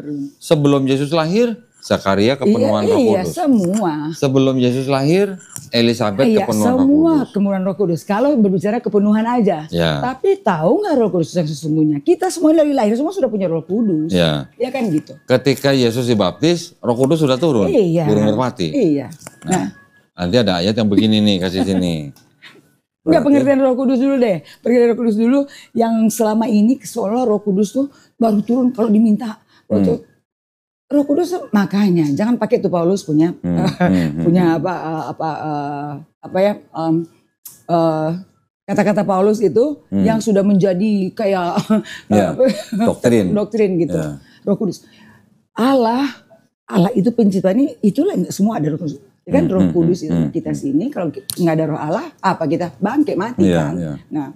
Sebelum Yesus lahir Zakaria kepenuhan Roh Kudus. Iya, semua. Sebelum Yesus lahir, Elizabeth kepenuhan Roh Kudus. Semua kepenuhan Roh Kudus. Kalau berbicara kepenuhan aja. Tapi tahu nggak Roh Kudus yang sesungguhnya? Kita semua dari lahir semua sudah punya Roh Kudus. Ya kan gitu. Ketika Yesus dibaptis, Roh Kudus sudah turun. Burung merpati. Iya. Nah, nanti ada ayat yang begini nih, kasih sini. Enggak, pengertian Roh Kudus dulu deh. Pengertian Roh Kudus dulu yang selama ini seolah Roh Kudus tuh baru turun kalau diminta. Roh Kudus makanya jangan pakai tuh Paulus punya punya kata-kata Paulus itu yang sudah menjadi kayak doktrin gitu. Roh Kudus. Allah itu penciptanya itulah semua ada Roh Kudus. Ya kan Roh Kudus itu kita sini kalau nggak ada Roh Allah apa kita bangkit mati kan. Nah,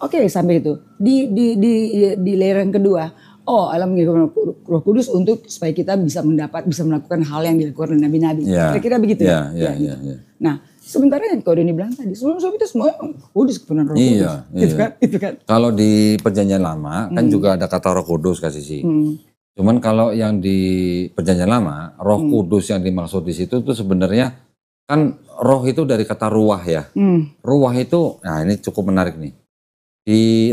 oke, sampai itu di layering kedua. Allah mengirimkan Roh Kudus untuk supaya kita bisa melakukan hal yang dilakukan oleh nabi-nabi. Kira-kira begitu ya. Nah, sementara yang kau Doni bilang tadi, sebelum itu semua Kudus kepenuhan Roh Kudus. Gitu kan. Kalau di Perjanjian Lama kan juga ada kata Roh Kudus kasih sih. Cuman kalau yang di Perjanjian Lama, Roh Kudus yang dimaksud di situ tuh sebenarnya kan roh itu dari kata ruah ya. Ruah itu, nah ini cukup menarik nih. Di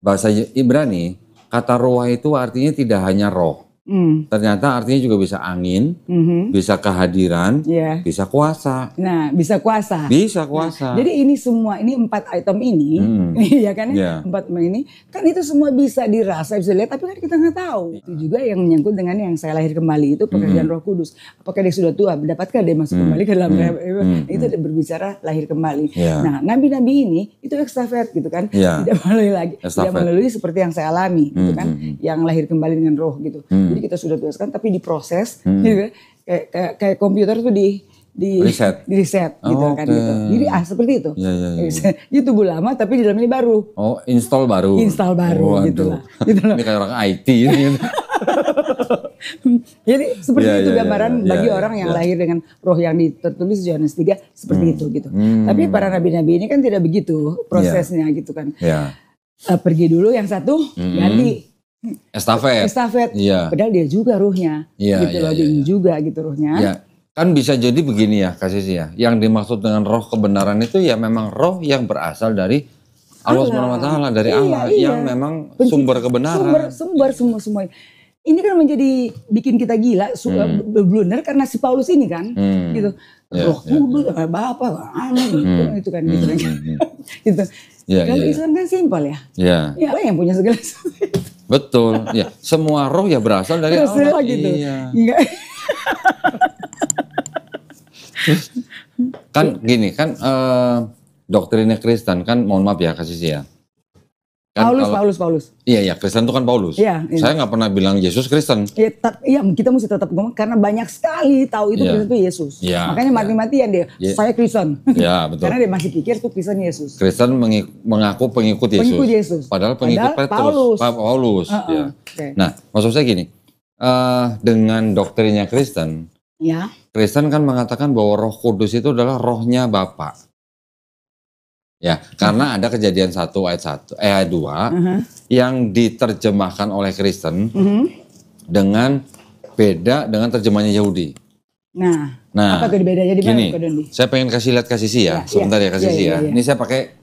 bahasa Ibrani kata ruah itu artinya tidak hanya roh. Ternyata artinya juga bisa angin, bisa kehadiran, bisa kuasa. Nah, bisa kuasa. Bisa kuasa. Nah, jadi ini semua, ini 4 item ini, ya kan ya, 4 ini, kan itu semua bisa dirasa, bisa lihat, tapi kan kita nggak tahu. Itu juga yang menyangkut dengan yang saya lahir kembali itu pekerjaan Roh Kudus. Apakah dia sudah tua, dapatkah dia masuk kembali ke dalam itu berbicara lahir kembali. Nah, nabi-nabi ini itu ekstravert gitu kan, tidak melalui seperti yang saya alami, gitu kan, yang lahir kembali dengan roh gitu. Jadi kita sudah biasakan tapi diproses gitu, kayak komputer tuh di reset gitu kan gitu. Jadi seperti itu. Itu tubuh lama tapi di dalamnya baru. Install baru gitu lah. Ini kayak orang IT ini. Jadi seperti itu gambaran bagi orang yang lahir dengan roh yang tertulis Yohanes 3 seperti itu gitu. Tapi para nabi-nabi ini kan tidak begitu prosesnya gitu kan. Pergi dulu yang satu ganti estafet. Padahal dia juga ruhnya. Gitu loh, dia juga gitu ruhnya. Kan bisa jadi begini ya kasih sih ya. Yang dimaksud dengan roh kebenaran itu ya memang roh yang berasal dari Allah SWT, dari Allah yang memang sumber kebenaran. Sumber semua. Ini kan menjadi bikin kita gila, blunder karena si Paulus ini kan, gitu. Roh Kudus, Bapak, aneh itu kan, gitu. Kalau Islam kan simpel ya. Ya Allah yang punya segala sesuatu. Betul, ya semua roh ya berasal dari Allah. Gitu. Kan gini kan doktrinnya Kristen kan, mohon maaf ya kasih ya. Kan Paulus. Iya, Kristen itu kan Paulus. Iya. Saya nggak pernah bilang Yesus Kristen. Iya, kita mesti tetap ngomong karena banyak sekali tahu itu Kristen itu Yesus. Ya, makanya mati-matian dia. Saya Kristen. Iya, betul. Karena dia masih pikir itu Kristen Yesus. Kristen mengaku pengikut Yesus. Padahal pengikut Petrus, Paulus. Ya. Okay. Nah, maksud saya gini, dengan doktrinnya Kristen, Kristen kan mengatakan bahwa Roh Kudus itu adalah rohnya Bapa. Ya, karena ada Kejadian 1 ayat 2 yang diterjemahkan oleh Kristen dengan beda dengan terjemahannya Yahudi. Nah, apa tuh bedanya di mana, Pak Dondi? Saya pengen kasih lihat kasih sih ya, sebentar ya kasih sih ya. Ini saya pakai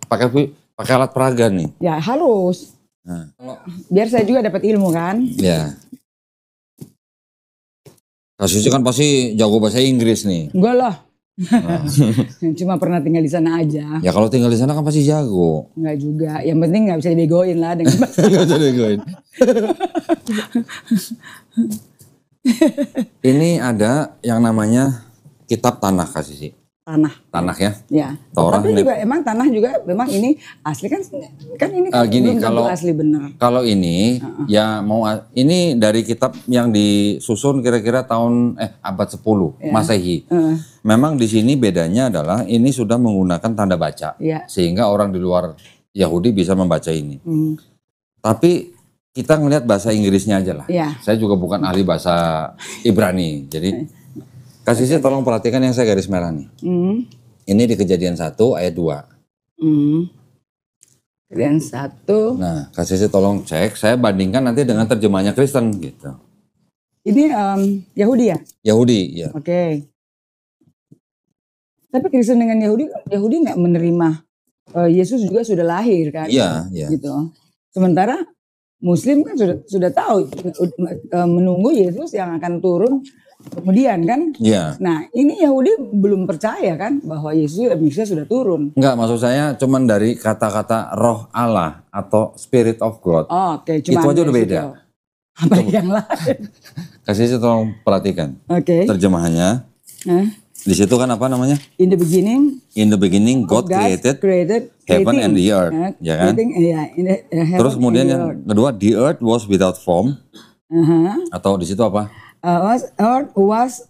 alat peraga nih. Ya, harus. Nah. Biar saya juga dapat ilmu kan. Ya. Kasusnya kan pasti jago bahasa Inggris nih. Enggak lah. Nah. Cuma pernah tinggal di sana aja. Ya kalau tinggal di sana kan pasti jago. Enggak juga. Yang penting nggak bisa dibegoin lah dengan bahasa. Nggak bisa dibegoin. Ini ada yang namanya kitab tanah kasih sih. Tanah ya. Ya. Torah. Tapi juga emang tanah juga memang ini asli kan ini kan gini, belum tentu asli benar. Kalau ini ya mau ini dari kitab yang disusun kira-kira tahun abad 10 Masehi. Memang di sini bedanya adalah ini sudah menggunakan tanda baca. Sehingga orang di luar Yahudi bisa membaca ini. Tapi kita ngelihat bahasa Inggrisnya aja lah. Saya juga bukan ahli bahasa Ibrani. Jadi kasih saya tolong perhatikan yang saya garis merah nih. Ini di Kejadian 1 ayat 2. Kejadian 1. Nah, kasih saya tolong cek, saya bandingkan nanti dengan terjemahnya Kristen gitu. Ini Yahudi ya? Yahudi, ya. Oke. Tapi Kristen dengan Yahudi nggak menerima Yesus juga sudah lahir kan? Iya. Gitu. Sementara Muslim kan sudah tahu menunggu Yesus yang akan turun kemudian kan. Nah ini Yahudi belum percaya kan bahwa Yesus sudah turun. Enggak, maksud saya cuman dari kata-kata roh Allah atau Spirit of God. Oke, itu aja udah beda. Apa yang lain? Kasih saya tolong perhatikan. Terjemahannya. Di situ kan apa namanya? In the beginning God created heaven and the earth, ya kan? Terus kemudian yang kedua, the earth was without form. Atau di situ apa? Earth was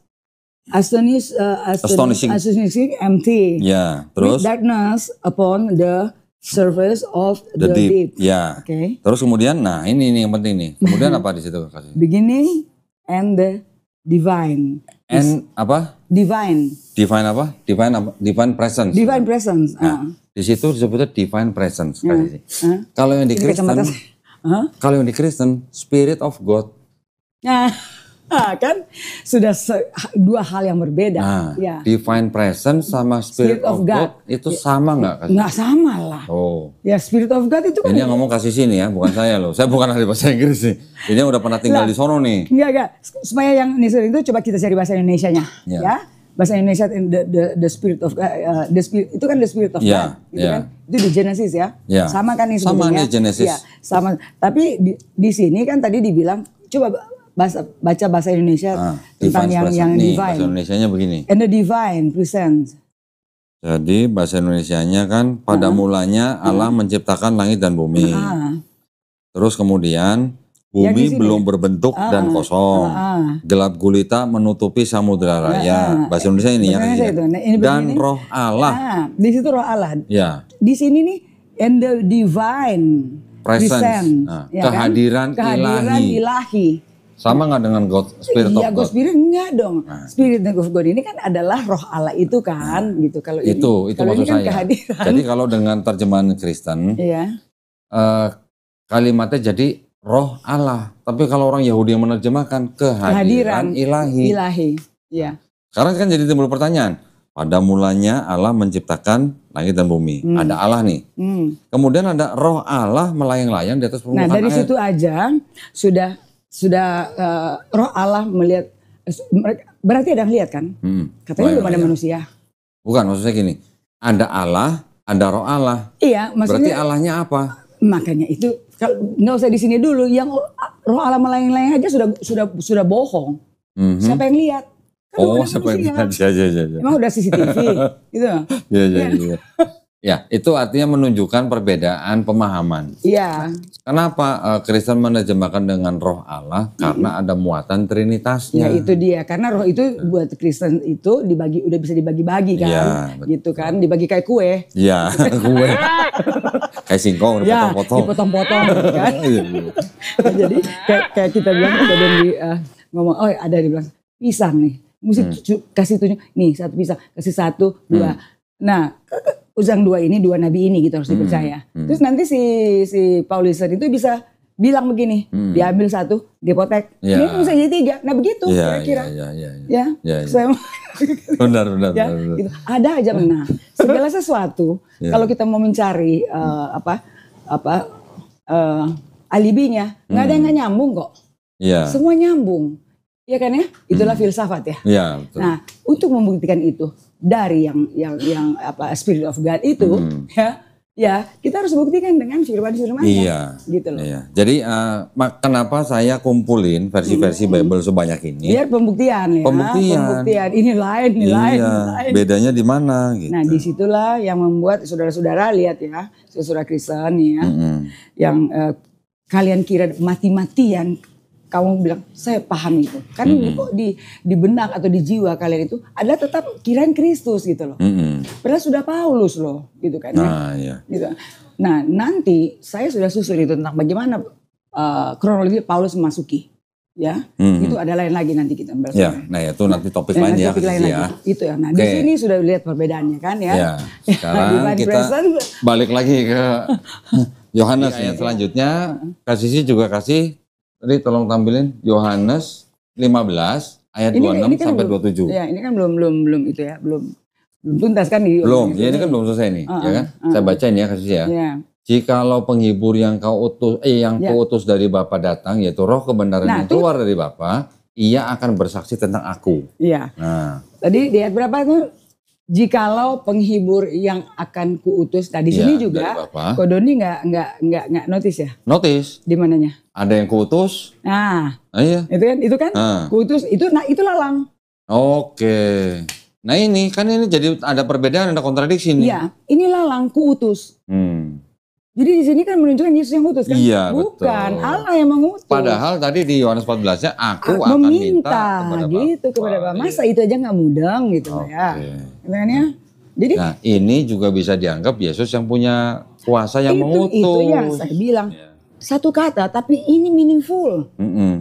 astonishing empty. Ya, terus with darkness upon the surface of the deep. Ya. Terus kemudian, nah ini yang penting nih. Kemudian apa di situ? Beginning and the divine. And apa? Divine. Divine apa? Divine presence. Divine presence. Nah, di situ disebutnya divine presence. Kalau yang di Kristen, kalau yang di Kristen, Spirit of God. Nah, kan sudah dua hal yang berbeda. Nah, divine presence sama Spirit of God itu sama nggak? Nggak sama lah. Ya Spirit of God itu kan. Ini yang ngomong kasih sini ya, bukan saya loh. Saya bukan ahli bahasa Inggris nih. Ini yang udah pernah tinggal di sono nih. Enggak. Supaya yang itu coba kita cari bahasa Indonesianya. Ya. Bahasa Indonesia the Spirit of God, itu kan the Spirit of God. Gitu kan? Itu di Genesis ya. Sama kan ini sebetulnya. Sama di Genesis. Sama. Tapi di sini kan tadi dibilang coba baca bahasa Indonesia tentang yang divine. Bahasa Indonesianya begini. And the divine presence. Jadi bahasa Indonesianya kan pada mulanya Allah menciptakan langit dan bumi. Terus kemudian bumi belum berbentuk dan kosong. Gelap gulita menutupi samudera raya. Bahasa Indonesia ini ya. Dan roh Allah. Di situ roh Allah. Ya. Di sini nih and the divine presence. Kehadiran ilahi. Sama nggak dengan God, Spirit of God? Iya, God Spirit enggak dong. Spirit of God ini kan adalah roh Allah itu kan, gitu. Kalau itu maksud saya. Kehadiran. Jadi kalau dengan terjemahan Kristen, kalimatnya jadi roh Allah. Tapi kalau orang Yahudi yang menerjemahkan kehadiran ilahi. Iya. Sekarang kan jadi timbul pertanyaan. Pada mulanya Allah menciptakan langit dan bumi. Ada Allah nih. Kemudian ada roh Allah melayang-layang di atas permukaan air. Nah dari situ aja sudah roh Allah melihat, berarti ada yang lihat kan? Katanya belum ada manusia. Bukan, maksudnya gini, ada Allah, ada roh Allah. Iya, maksudnya. Berarti Allahnya apa? Makanya itu nggak usah di sini dulu. Yang roh Allah melayang-layang aja sudah bohong. Siapa yang lihat? Kan Oh, siapa yang lihat? Ya. Emang udah CCTV gitu. Ya. Ya, itu artinya menunjukkan perbedaan pemahaman. Iya. Kenapa Kristen menerjemahkan dengan roh Allah? Karena ada muatan trinitasnya. Ya itu dia, karena roh itu buat Kristen itu dibagi, udah bisa dibagi-bagi kan, Ya, gitu kan, dibagi kayak kue. Iya, kue. Kayak singkong, dipotong-potong. Dipotong-potong kan. Nah, jadi kayak kita bilang, ada ngomong, oh ada yang bilang, pisang nih, mesti kasih tunjuk, nih satu pisang, kasih 1, 2. Nah, Uzang 2 ini, 2 nabi ini gitu harus dipercaya. Terus nanti si Pauliser itu bisa bilang begini, diambil 1, dipotek, ini bisa jadi 3. Nah begitu kira-kira. Ya. Benar. Gitu. Ada aja. Nah, segala sesuatu kalau kita mau mencari alibinya, nggak ada yang nggak nyambung kok. Semua nyambung. Iya kan ya? Itulah filsafat ya. Betul. Nah, untuk membuktikan itu dari yang Spirit of God itu, ya kita harus buktikan dengan firman-firman. Gitu loh. Iya. Jadi kenapa saya kumpulin versi-versi Bible sebanyak ini? Biar pembuktian ya. Pembuktian. Ini lain. Bedanya di mana? Gitu. Nah, disitulah yang membuat saudara-saudara lihat ya, saudara Kristen ya, yang kalian kira mati-matian. Kamu bilang, saya paham itu. Kan kok di benak atau di jiwa kalian itu ada tetap kirain Kristus gitu loh. Padahal sudah Paulus loh, gitu kan. Gitu. Nah, nanti saya sudah susun itu tentang bagaimana kronologi Paulus memasuki. Ya, itu ada lain lagi nanti kita bahas. Nah itu nanti topik lain ya. Itu ya. Nah di sini sudah lihat perbedaannya kan ya. Sekarang kita balik lagi ke Yohanes ayat selanjutnya. Kasih juga kasih. Tadi tolong tampilin Yohanes 15 ayat 26 sampai 27. Ya, ini kan belum itu ya, belum tuntas kan di. Belum, ya ini kan belum selesai nih, ya kan? Saya bacain ya kasih ya. Jikalau penghibur yang kuutus dari Bapa datang, yaitu roh kebenaran yang keluar dari Bapa, ia akan bersaksi tentang aku. Iya. Nah. Tadi di ayat berapa itu? Jikalau penghibur yang akan kuutus, nah di sini juga Kodoni nggak notice ya? Notice. Di mananya? Ada yang kuutus. Nah, iya. Itu kan kuutus itu, nah itu lalang. Oke. Nah ini jadi ada perbedaan, ada kontradiksi nih. Iya, ini lalang kuutus. Jadi di sini kan menunjukkan Yesus yang utus kan? Iya, bukan betul. Allah yang mengutus. Padahal tadi di Yohanes 14-nya aku akan minta kepada Bapa. Masa itu aja nggak mudeng gitu ya? Kan ya? Jadi, nah ini juga bisa dianggap Yesus yang punya kuasa yang mengutus. Itu yang saya bilang. Satu kata tapi ini meaningful.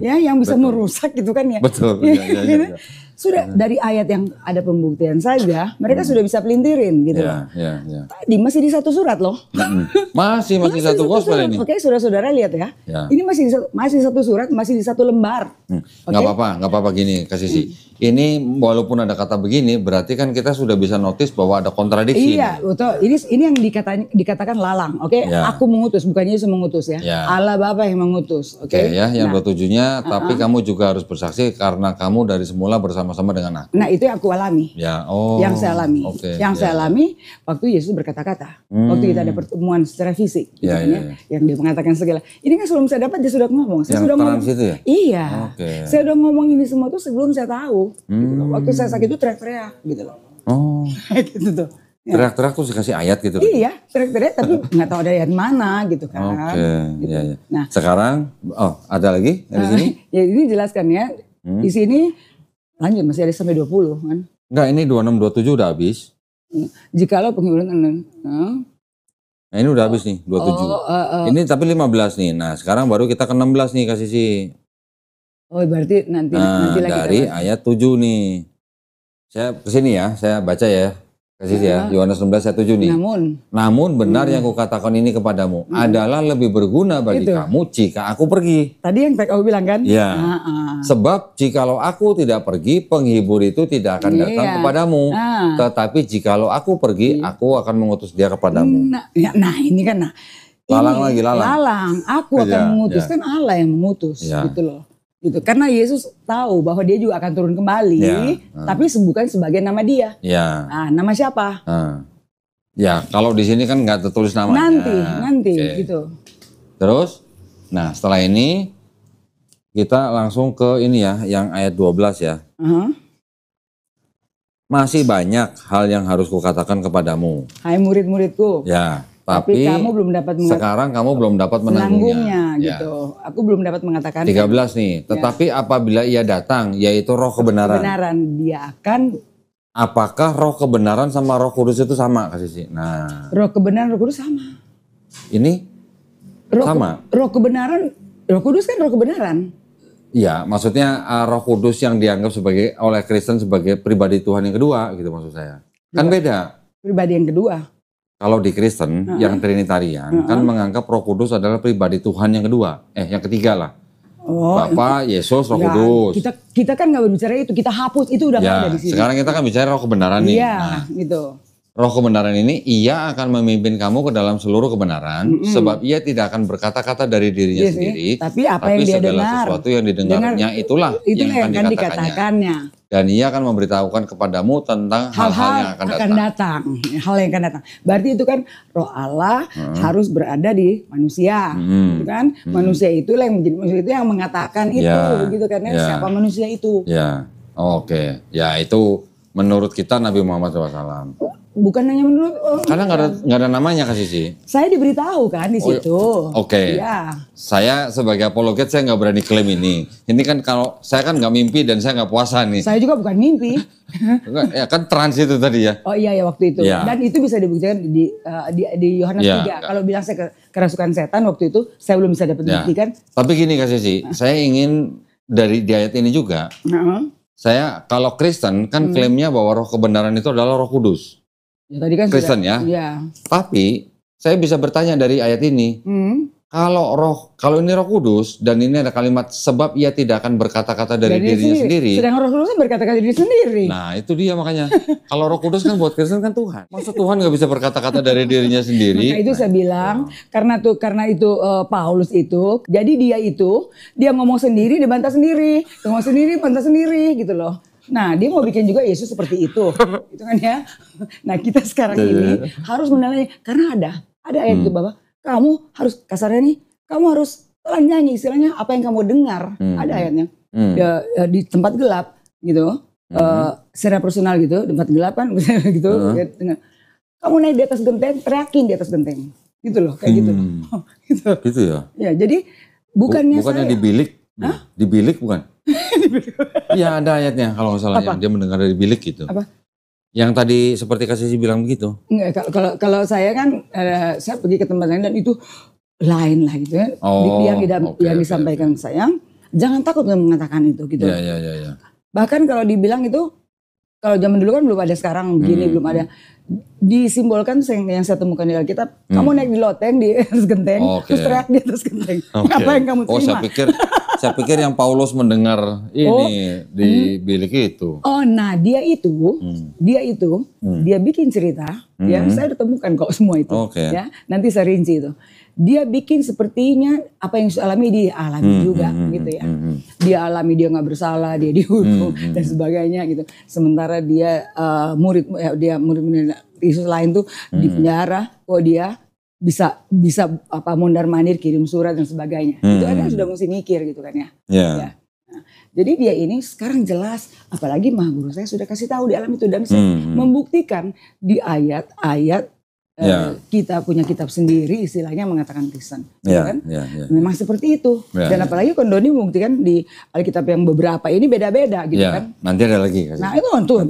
Ya, yang bisa merusak gitu kan ya. Betul. Ya. Sudah dari ayat yang ada pembuktian saja, mereka sudah bisa pelintirin gitu loh. Tadi masih di satu surat loh. Masih satu gospel ini. Oke, saudara-saudara lihat ya. Ini masih satu surat, masih di satu lembar. Nggak apa-apa gini kasih sih. Ini walaupun ada kata begini, berarti kan kita sudah bisa notice bahwa ada kontradiksi. Iya, betul. Ini yang dikatakan lalang. Oke, aku mengutus, bukan Yesus mengutus ya. Allah Bapa yang mengutus. Oke, ya, yang 27-nya, tapi kamu juga harus bersaksi karena kamu dari semula bersama-sama dengan aku. Nah, itu yang aku alami. Yang saya alami. Yang saya alami waktu Yesus berkata-kata. Waktu kita ada pertemuan secara fisik, gitu kan ya. Yang dia mengatakan segala. Ini kan sebelum saya dapat dia sudah ngomong. Saya sudah ngomong. Ya? Iya. Saya udah ngomong ini semua tuh sebelum saya tahu. Gitu loh. Waktu saya sakit itu teriak-teriak gitu loh. Gitu tuh. Teriak-teriak tuh dikasih ayat gitu. Iya, teriak-teriak tapi nggak tahu ada ayat mana gitu kan. Gitu. Iya. Nah, sekarang ada lagi dari sini? Ya ini jelaskan ya. Di sini lanjut masih ada sampai 20 kan. Enggak, ini 26 27 udah habis. Jikalau penghiburan Nah, ini udah habis nih 27. Ini tapi 15 nih. Nah, sekarang baru kita ke 16 nih kasih sih. Oh, berarti nanti lagi dari ayat 7 nih. Saya kesini ya, saya baca ya. Kasih ya, Yohanes 16 ayat 7 nih. Namun benar yang kukatakan ini kepadamu adalah lebih berguna bagi kamu jika aku pergi. Tadi yang aku bilang kan? Iya. Sebab jikalau aku tidak pergi, penghibur itu tidak akan datang kepadamu. Tetapi jikalau aku pergi, aku akan mengutus dia kepadamu. Nah ini kan. Lalang. Aku akan mengutus, kan Allah yang mengutus gitu loh. Gitu. Karena Yesus tahu bahwa dia juga akan turun kembali, tapi bukan sebagai nama dia. Nah, nama siapa? Ya, kalau di sini kan nggak tertulis namanya. Nanti gitu. Terus, nah setelah ini kita langsung ke ini ya, yang ayat 12 ya. Masih banyak hal yang harus kukatakan kepadamu. Hai murid-muridku. Ya, tapi kamu belum dapat sekarang kamu belum dapat menanggungnya. Gitu. Aku belum dapat mengatakan. 13 nih. Tetapi apabila ia datang, yaitu Roh kebenaran. Dia akan. Apakah Roh kebenaran sama Roh Kudus itu sama, Kak Sisi? Nah. Roh kebenaran, Roh Kudus sama. Ini sama. Roh kebenaran, Roh Kudus kan Roh kebenaran. Iya, maksudnya Roh Kudus yang dianggap sebagai oleh Kristen sebagai pribadi Tuhan yang kedua, gitu maksud saya. Kan beda. Pribadi yang kedua. Kalau di Kristen yang Trinitarian kan menganggap Roh Kudus adalah pribadi Tuhan yang kedua, yang ketiga lah. Bapa, Yesus, Roh Kudus. Kita kan nggak berbicara itu, kita hapus itu udah nggak ada di sini. Sekarang kita kan bicara Roh kebenaran nih. Iya, gitu. Roh kebenaran ini ia akan memimpin kamu ke dalam seluruh kebenaran, sebab ia tidak akan berkata-kata dari dirinya sendiri, tapi apa yang dia segala dengar, sesuatu yang didengarnya itulah yang akan dikatakannya. Dan ia akan memberitahukan kepadamu tentang hal-hal yang akan datang. Hal yang akan datang. Berarti itu kan Roh Allah harus berada di manusia, gitu kan? Manusia itulah yang menjadi manusia itu yang mengatakan itu, gitu kan? Siapa manusia itu? Ya, oke. Ya itu menurut kita Nabi Muhammad SAW. Bukan hanya menurut. Karena nggak ada namanya Kak Sisi. Saya diberitahu kan di situ. Oke. Ya. Saya sebagai apologet saya nggak berani klaim ini. Ini kan kalau saya kan nggak mimpi dan saya nggak puasa nih. Saya juga bukan mimpi. Ya kan trans itu tadi ya. Oh iya ya waktu itu. Ya. Dan itu bisa dibuktikan di Yohanes 3. Kalau bilang saya kerasukan setan waktu itu saya belum bisa dapat buktikan. Tapi gini Kak Sisi, saya ingin dari di ayat ini juga. Saya kalau Kristen kan klaimnya bahwa Roh kebenaran itu adalah Roh Kudus. Ya, tadi kan Kristen ya. Tapi saya bisa bertanya dari ayat ini, kalau ini Roh Kudus dan ini ada kalimat sebab ia tidak akan berkata-kata dari dirinya sendiri. Sedangkan Roh Kudus berkata-kata diri sendiri. Nah itu dia makanya. Kalau Roh Kudus kan buat Kristen kan Tuhan. Maksud Tuhan nggak bisa berkata-kata dari dirinya sendiri. Maka itu saya bilang karena itu Paulus itu, jadi dia ngomong sendiri, dia bantah sendiri, ngomong sendiri, bantah sendiri gitu loh. Nah dia mau bikin juga Yesus seperti itu, gitu kan ya. Nah kita sekarang ini harus menilai karena ada ayat itu bahwa kamu harus kasarnya nih, kamu harus telan nyanyi istilahnya apa yang kamu dengar, ada ayatnya di tempat gelap gitu, secara personal gitu, tempat gelap kan gitu, kamu naik di atas genteng, teriakin di atas genteng, gitu loh, kayak gitu, gitu ya. Ya jadi bukannya di bilik, di bilik bukan? Iya ada ayatnya kalau nggak salah yang dia mendengar dari bilik gitu. Apa? Yang tadi seperti Kak Sisi bilang begitu. Enggak, kalau saya kan saya pergi ke tempat lain dan itu lain lah gitu ya. Yang disampaikan saya, jangan takut mengatakan itu gitu. Iya. Bahkan kalau dibilang itu, kalau zaman dulu kan belum ada sekarang begini, belum ada. Disimbolkan yang saya temukan di Alkitab, kamu naik di loteng di atas genteng, terus teriak di atas genteng. Apa yang kamu terima? Saya pikir yang Paulus mendengar ini di bilik itu. Oh, nah dia bikin cerita, ya saya udah temukan kok semua itu, ya nanti saya rinci itu. Dia bikin sepertinya apa yang saya alami dia alami juga, gitu ya. Dia alami dia nggak bersalah, dia dihukum dan sebagainya gitu. Sementara dia murid Yesus lain tuh di penjara, kok dia bisa mondar mandir kirim surat dan sebagainya. Itu kan sudah mesti mikir gitu kan ya. Ya. Nah, jadi dia ini sekarang jelas, apalagi Maha Guru saya sudah kasih tahu di alam itu dan saya membuktikan di ayat-ayat kita punya kitab sendiri istilahnya mengatakan Kristen, gitu kan? Memang seperti itu. Dan apalagi Kondoni membuktikan di Alkitab yang beberapa ini beda-beda gitu kan. Nanti ada lagi. Nah itu tuh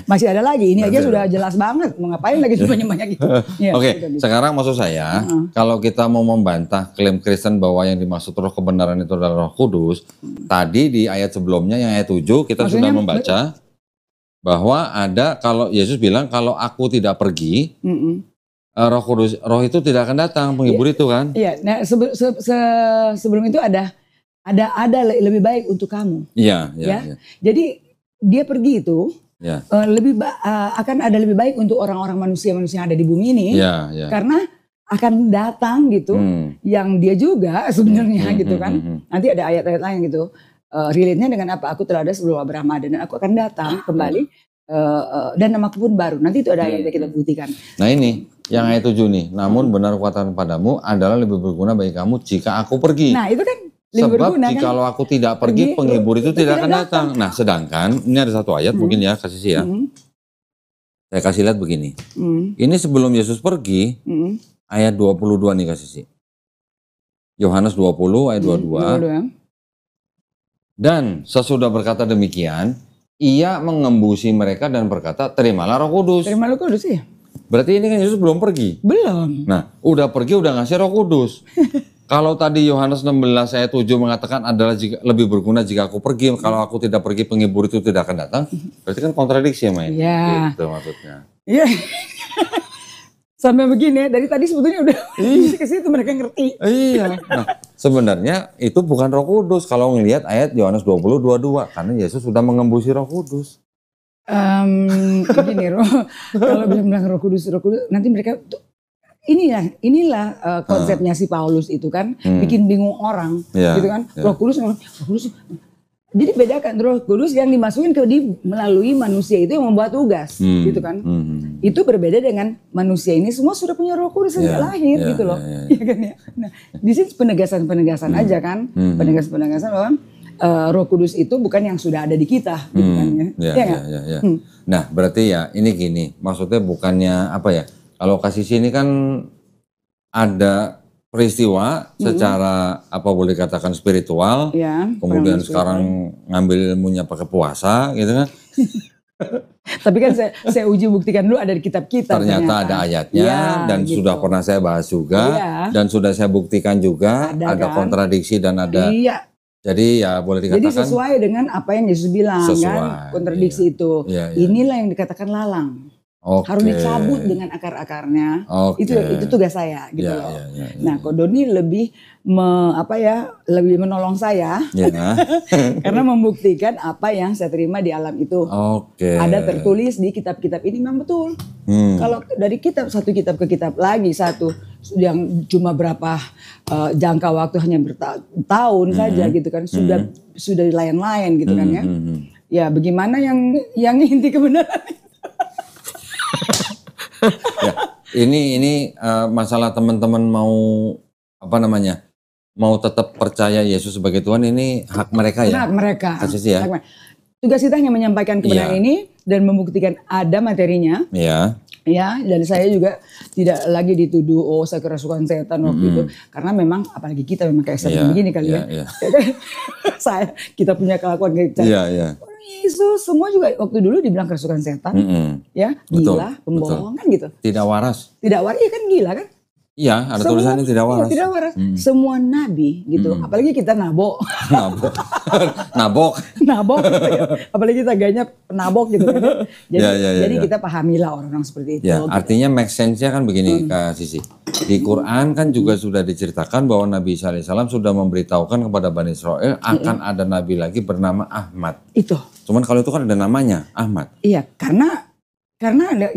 masih ada lagi. Ini aja sudah jelas banget. Mau ngapain lagi banyak-banyak gitu. Oke, sekarang maksud saya kalau kita mau membantah klaim Kristen bahwa yang dimaksud Roh kebenaran itu adalah Roh Kudus, tadi di ayat sebelumnya yang ayat 7 kita sudah membaca bahwa ada kalau Yesus bilang kalau aku tidak pergi Roh Kudus, Roh itu tidak akan datang, penghibur itu kan? Iya. Nah sebelum itu ada lebih baik untuk kamu. Iya. Jadi dia pergi itu akan ada lebih baik untuk orang-orang manusia yang ada di bumi ini. Iya. Karena akan datang gitu, yang dia juga sebenarnya gitu kan. Nanti ada ayat-ayat lain gitu. Relate-nya dengan apa? Aku telah ada sebelum Abraham ada dan aku akan datang kembali. Dan namaku pun baru. Nanti itu ada ayat yang kita buktikan. Nah ini yang ayat 7 nih. Namun benar kekuatan padamu adalah lebih berguna bagi kamu jika aku pergi. Nah itu kan Sebab berguna, kan? jikalau aku tidak pergi, penghibur itu tidak akan datang. Nah, sedangkan ini ada satu ayat mungkin ya kasih ya. Saya kasih lihat begini. Ini sebelum Yesus pergi, ayat 22 nih kasih. Yohanes 20 ayat 22. Dan sesudah berkata demikian, ia mengembusi mereka dan berkata, terimalah Roh Kudus. Terimalah Roh Kudus ya. Berarti ini kan Yesus belum pergi. Belum. Nah, udah pergi udah ngasih Roh Kudus. Kalau tadi Yohanes 16 ayat 7 mengatakan adalah lebih berguna jika aku pergi, kalau aku tidak pergi penghibur itu tidak akan datang. Berarti kan kontradiksi ya, Main. Iya. Gitu maksudnya. Iya. Sampai begini ya, dari tadi sebetulnya udah ke situ mereka ngerti. Iya. Nah, sebenarnya itu bukan Roh Kudus kalau ngelihat ayat Yohanes 20:22 karena Yesus sudah mengembusi Roh Kudus. Begini kalau bilang Roh Kudus nanti mereka tuh inilah konsepnya si Paulus itu kan bikin bingung orang gitu kan. Roh Kudus. Jadi bedakan Roh Kudus yang dimasukin melalui manusia itu yang membuat tugas gitu kan. Itu berbeda dengan manusia ini semua sudah punya Roh Kudus sejak lahir gitu loh. Ya kan ya. Nah, di sini penegasan aja kan. Penegasan bahwa Roh Kudus itu bukan yang sudah ada di kita gitu kan ya. Ya. Nah, berarti ya ini gini, maksudnya bukannya apa ya? Kalau kasih sini kan ada peristiwa secara apa boleh katakan spiritual, kemudian sekarang ngambil ilmunya pakai puasa gitu kan. Tapi kan saya uji buktikan dulu ada di kitab kita. Ternyata ada ayatnya dan gitu. Sudah pernah saya bahas juga dan sudah saya buktikan juga ada kontradiksi dan ada. Jadi ya boleh dikatakan. Jadi sesuai dengan apa yang Yesus bilang kan, kontradiksi itu. Inilah yang dikatakan lalang. Harus dicabut dengan akar-akarnya. Itu tugas saya gitu loh. Nah, Ko Doni lebih lebih menolong saya karena membuktikan apa yang saya terima di alam itu. Ada tertulis di kitab-kitab ini memang betul. Kalau dari satu kitab ke kitab lagi satu yang cuma berapa jangka waktu hanya bertahun saja gitu kan sudah lain-lain gitu kan ya. Ya bagaimana yang inti kebenaran itu? Ya, ini masalah teman-teman mau tetap percaya Yesus sebagai Tuhan, ini hak mereka ya. Hak mereka. Tugas kita hanya menyampaikan kebenaran ini dan membuktikan ada materinya. Ya, dan saya juga tidak lagi dituduh saya kerasukan setan waktu itu, karena memang apalagi kita memang kayak setan begini kali ya. Kita punya kelakuan kayak Yesus semua juga waktu dulu dibilang kerasukan setan, ya gila, pembohong kan gitu. Tidak waras, iya kan gila kan? Iya, ada tulisannya tidak waras. Tidak waras. Semua nabi gitu, apalagi kita nabok. Nabok. Gitu ya. Apalagi kita gayanya penabok gitu kan. Jadi kita pahamilah orang-orang seperti itu. Ya, artinya make sense-nya kan begini Kak Sisi. Di Quran kan juga sudah diceritakan bahwa Nabi Isa alaihissalam sudah memberitahukan kepada Bani Israel akan ada nabi lagi bernama Ahmad. Itu. Cuman kalau itu kan ada namanya Ahmad. Iya, karena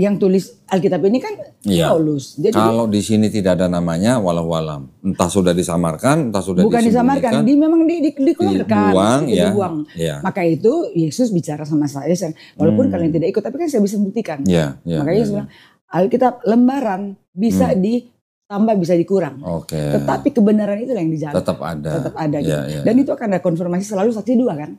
yang tulis Alkitab ini kan Paulus. Jadi kalau di sini tidak ada namanya, walau alam, entah sudah disamarkan, entah sudah bukan disamarkan, memang dikeluarkan, dibuang. Maka itu Yesus bicara sama saya, walaupun kalian tidak ikut, tapi kan saya bisa buktikan. Makanya Yesus bilang Alkitab lembaran bisa ditambah, bisa dikurang. Tetapi kebenaran itu yang dijaga. Tetap ada. Gitu. Dan itu akan ada konfirmasi selalu saksi dua kan.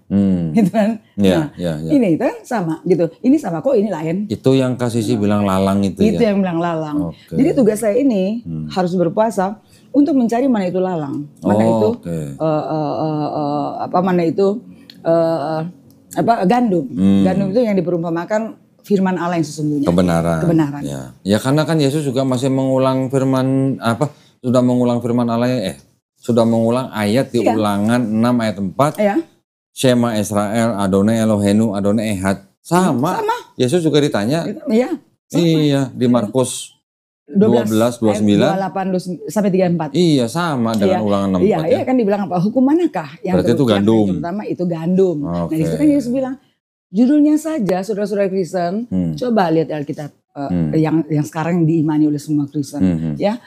Gitu kan. Ini kan sama gitu. Ini sama kok, ini lain. Itu yang Kak Sisi bilang lalang itu ya. Itu yang bilang lalang. Jadi tugas saya ini harus berpuasa untuk mencari mana itu lalang. Mana itu mana itu gandum. Gandum itu yang diperumpamakan firman Allah yang sesungguhnya. Kebenaran. Ya karena kan Yesus juga masih mengulang firman sudah mengulang firman Allah sudah mengulang ayat di Ulangan 6 ayat 4. Shema Israel, Adonai Eloheinu, Adonai Ehad. Sama. Yesus juga ditanya. Iya, di Markus 12:29 28 sampai 34. Iya, sama dengan Ulangan 6. Iya, kan dibilang apa? Hukum manakah yang berarti itu gandum. Yang pertama itu gandum. Nah, di situ kan Yesus bilang judulnya saja, saudara-saudara Kristen, coba lihat Alkitab yang sekarang diimani oleh semua Kristen. Ya,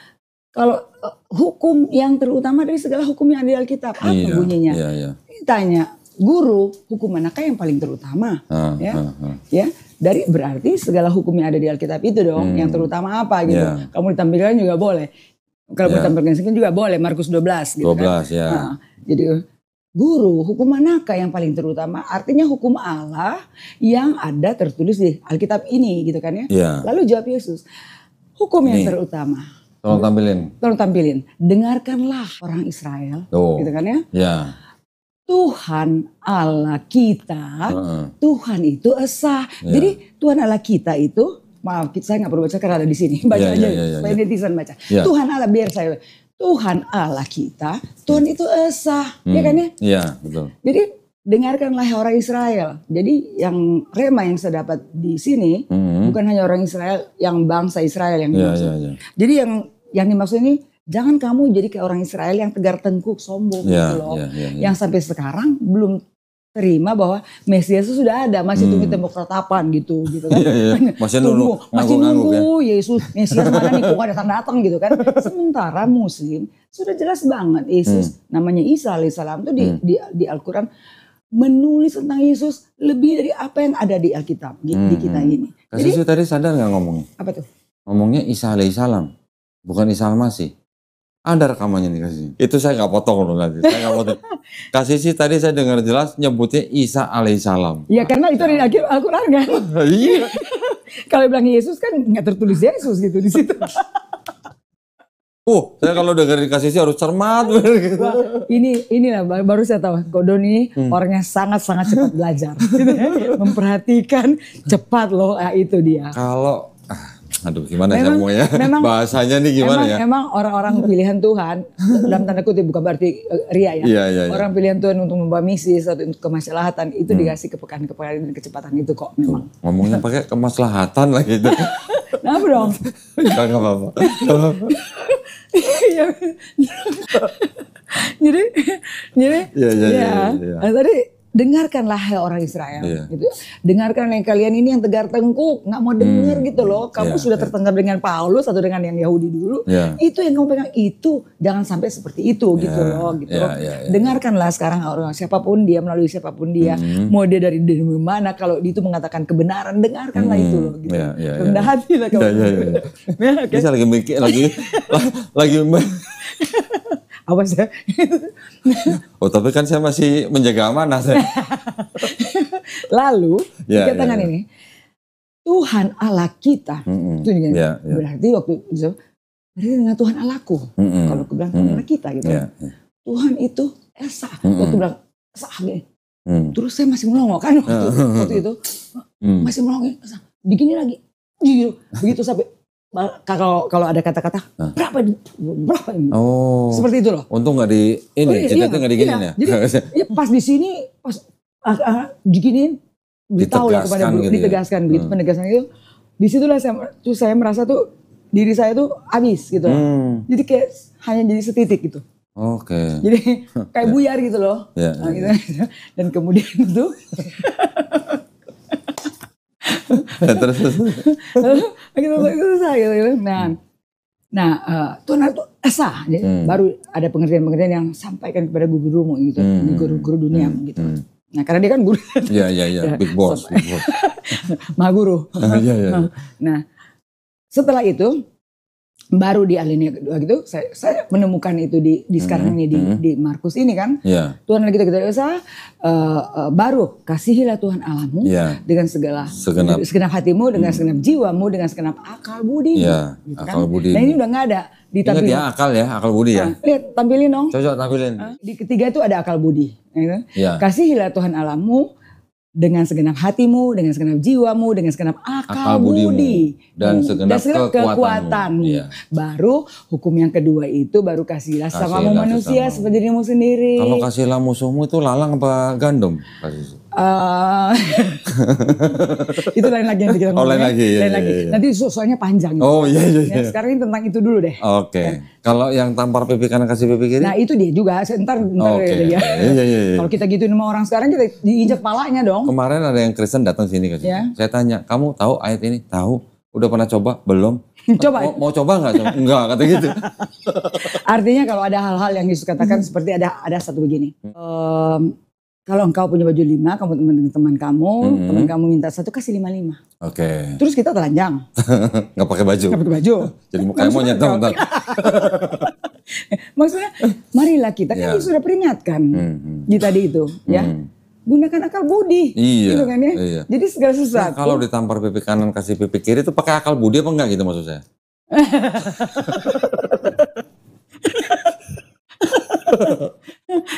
kalau hukum yang terutama dari segala hukum yang ada di Alkitab, apa bunyinya? Tanya, guru, hukum manakah yang paling terutama? Ya, dari berarti segala hukum yang ada di Alkitab itu dong, yang terutama apa gitu? Kamu ditampilkan juga boleh. Kalau ditampilkan juga boleh, Markus 12 gitu 12 kan. Jadi guru, hukum manakah yang paling terutama? Artinya hukum Allah yang ada tertulis di Alkitab ini gitu kan ya. Yeah. Lalu jawab Yesus, hukum yang terutama. Tolong tampilin. Dengarkanlah orang Israel, gitu kan ya. Yeah. Tuhan Allah kita, Tuhan itu esa. Jadi Tuhan Allah kita itu, maaf saya nggak perlu baca karena ada di sini. Baca aja, supaya netizen baca. Tuhan Allah biar saya. Tuhan Allah kita, Tuhan itu esa, ya kan ya? Iya, betul. Jadi dengarkanlah orang Israel. Jadi yang rema yang saya dapat di sini bukan hanya orang Israel, yang bangsa Israel yang dimaksud. Jadi yang dimaksud ini jangan kamu jadi kayak orang Israel yang tegar tengkuk, sombong gitu loh. Yang sampai sekarang belum terima bahwa Mesias itu sudah ada, masih tunggu tembok ratapan gitu kan. Masih nunggu Yesus Mesias mana nih, kok datang gitu kan. Sementara Muslim sudah jelas banget Yesus namanya Isa alaihissalam itu di Al-Quran menulis tentang Yesus lebih dari apa yang ada di Alkitab di kita ini. Kasih tadi sadar nggak ngomongnya? Apa tuh? Ngomongnya Isa alaihissalam, bukan Isa al-Masih. Ada rekamannya nih Kasih. Itu saya nggak potong loh nanti. Saya nggak potong. Kasih sih tadi saya dengar jelas nyebutnya Isa alaihissalam. Ya karena itu ada di Al-Quran kan. Iya. Kalau bilang Yesus kan nggak tertulis Yesus gitu di situ. Saya kalau dengar Kasih sih harus cermat. Wah, inilah baru saya tahu Kodon ini orangnya sangat cepat belajar. Gitu ya. Memperhatikan cepat loh, itu dia. Kalau aduh gimana saya mau ya, bahasanya nih gimana ya. Emang orang-orang pilihan Tuhan, dalam tanda kutip bukan berarti ria ya. Iya. Orang pilihan Tuhan untuk membawa misi, atau untuk kemaslahatan itu dikasih kepekaan dan kecepatan itu kok memang. Ngomongnya pakai kemaslahatan lagi. Kenapa dong? Enggak apa-apa. Jadi ya. Tadi dengarkanlah orang Israel, gitu. Dengarkan yang kalian ini yang tegar tengkuk, nggak mau dengar gitu loh. Kamu sudah tertangkap dengan Paulus atau dengan yang Yahudi dulu. Itu yang kamu pegang itu, jangan sampai seperti itu gitu loh. Gitu. Dengarkanlah sekarang orang siapapun dia, melalui siapapun dia, mau dia dari mana, kalau itu mengatakan kebenaran, dengarkanlah itu loh. Gitu. Rendah hati lah kamu. Saya lagi mikir, lagi apa sih? Tapi kan saya masih menjaga amanah. Lalu dikatakan ini Tuhan Allah kita, itu berarti waktu itu berarti dengan Tuhan Allahku. Kalau aku bilang Tuhan Allah kita gitu, Tuhan itu esa. Waktu bilang esa, terus saya masih melongo kan waktu itu masih melongo, begini lagi, begitu sampai. Kalau ada kata-kata berapa ini? Seperti itu loh. Untung nggak di ini, ceritanya nggak diginiin ya. Jadi pas di sini pas diginiin, beritahu lah kepada ditegaskan begitu penegasan itu. Disitulah saya merasa tuh diri saya tuh habis gitu. Jadi kayak hanya jadi setitik gitu. Oke. Jadi kayak buyar gitu loh. Gitu. Dan kemudian itu. Terus Tuhan itu esa, baru ada pengertian-pengertian yang sampaikan kepada guru-gurumu gitu, guru-guru dunia gitu. Nah karena dia kan guru. Iya, big boss. Maha guru. Nah setelah itu baru di alinea kedua gitu, saya menemukan itu di sekarang ini di Markus ini kan. Tuhan lagi kita usaha, baru kasihilah Tuhan Allahmu dengan segenap hatimu, dengan segenap jiwamu, dengan segenap akal budi. Gitu akal kan? budi. Nah ini udah nggak ada. Ingat ya akal budi ya. Lihat tampilin dong. Coba tampilin. Di ketiga itu ada akal budi. Gitu. Kasihilah Tuhan Allahmu dengan segenap hatimu, dengan segenap jiwamu, dengan segenap akal budi dan segenap kekuatanmu. Baru hukum yang kedua itu baru kasihlah sesamamu manusia seperti dirimu sendiri. Kalau kasihlah musuhmu itu lalang apa gandum? Itu lain lagi yang kita ngomongin. Lain lagi. Nanti soalnya panjang. Iya. Sekarang ini tentang itu dulu deh. Oke. Kalau yang tampar pipi kanan kasih pipi kiri? Nah itu dia juga. Ntar ya. Kalau kita gituin sama orang sekarang kita diinjak palanya dong. Kemarin ada yang Kristen datang sini kasih. Saya tanya, kamu tahu ayat ini? Tahu. Udah pernah coba? Belum. Coba. Mau coba nggak? Enggak, kata gitu. Artinya kalau ada hal-hal yang Yesus katakan seperti ada satu begini. Kalau engkau punya baju 5, kamu teman kamu, teman kamu minta 1, kasih 5. Oke. Terus kita telanjang. Nggak pakai baju. Nggak pakai baju. Jadi kayak monyet dong. Maksudnya, marilah kita kan sudah peringatkan di tadi itu, ya. Gunakan akal budi, gitu kan ya. Iya. Jadi segala sesuatu. Nah, kalau ditampar pipi kanan kasih pipi kiri itu pakai akal budi apa enggak gitu maksud saya?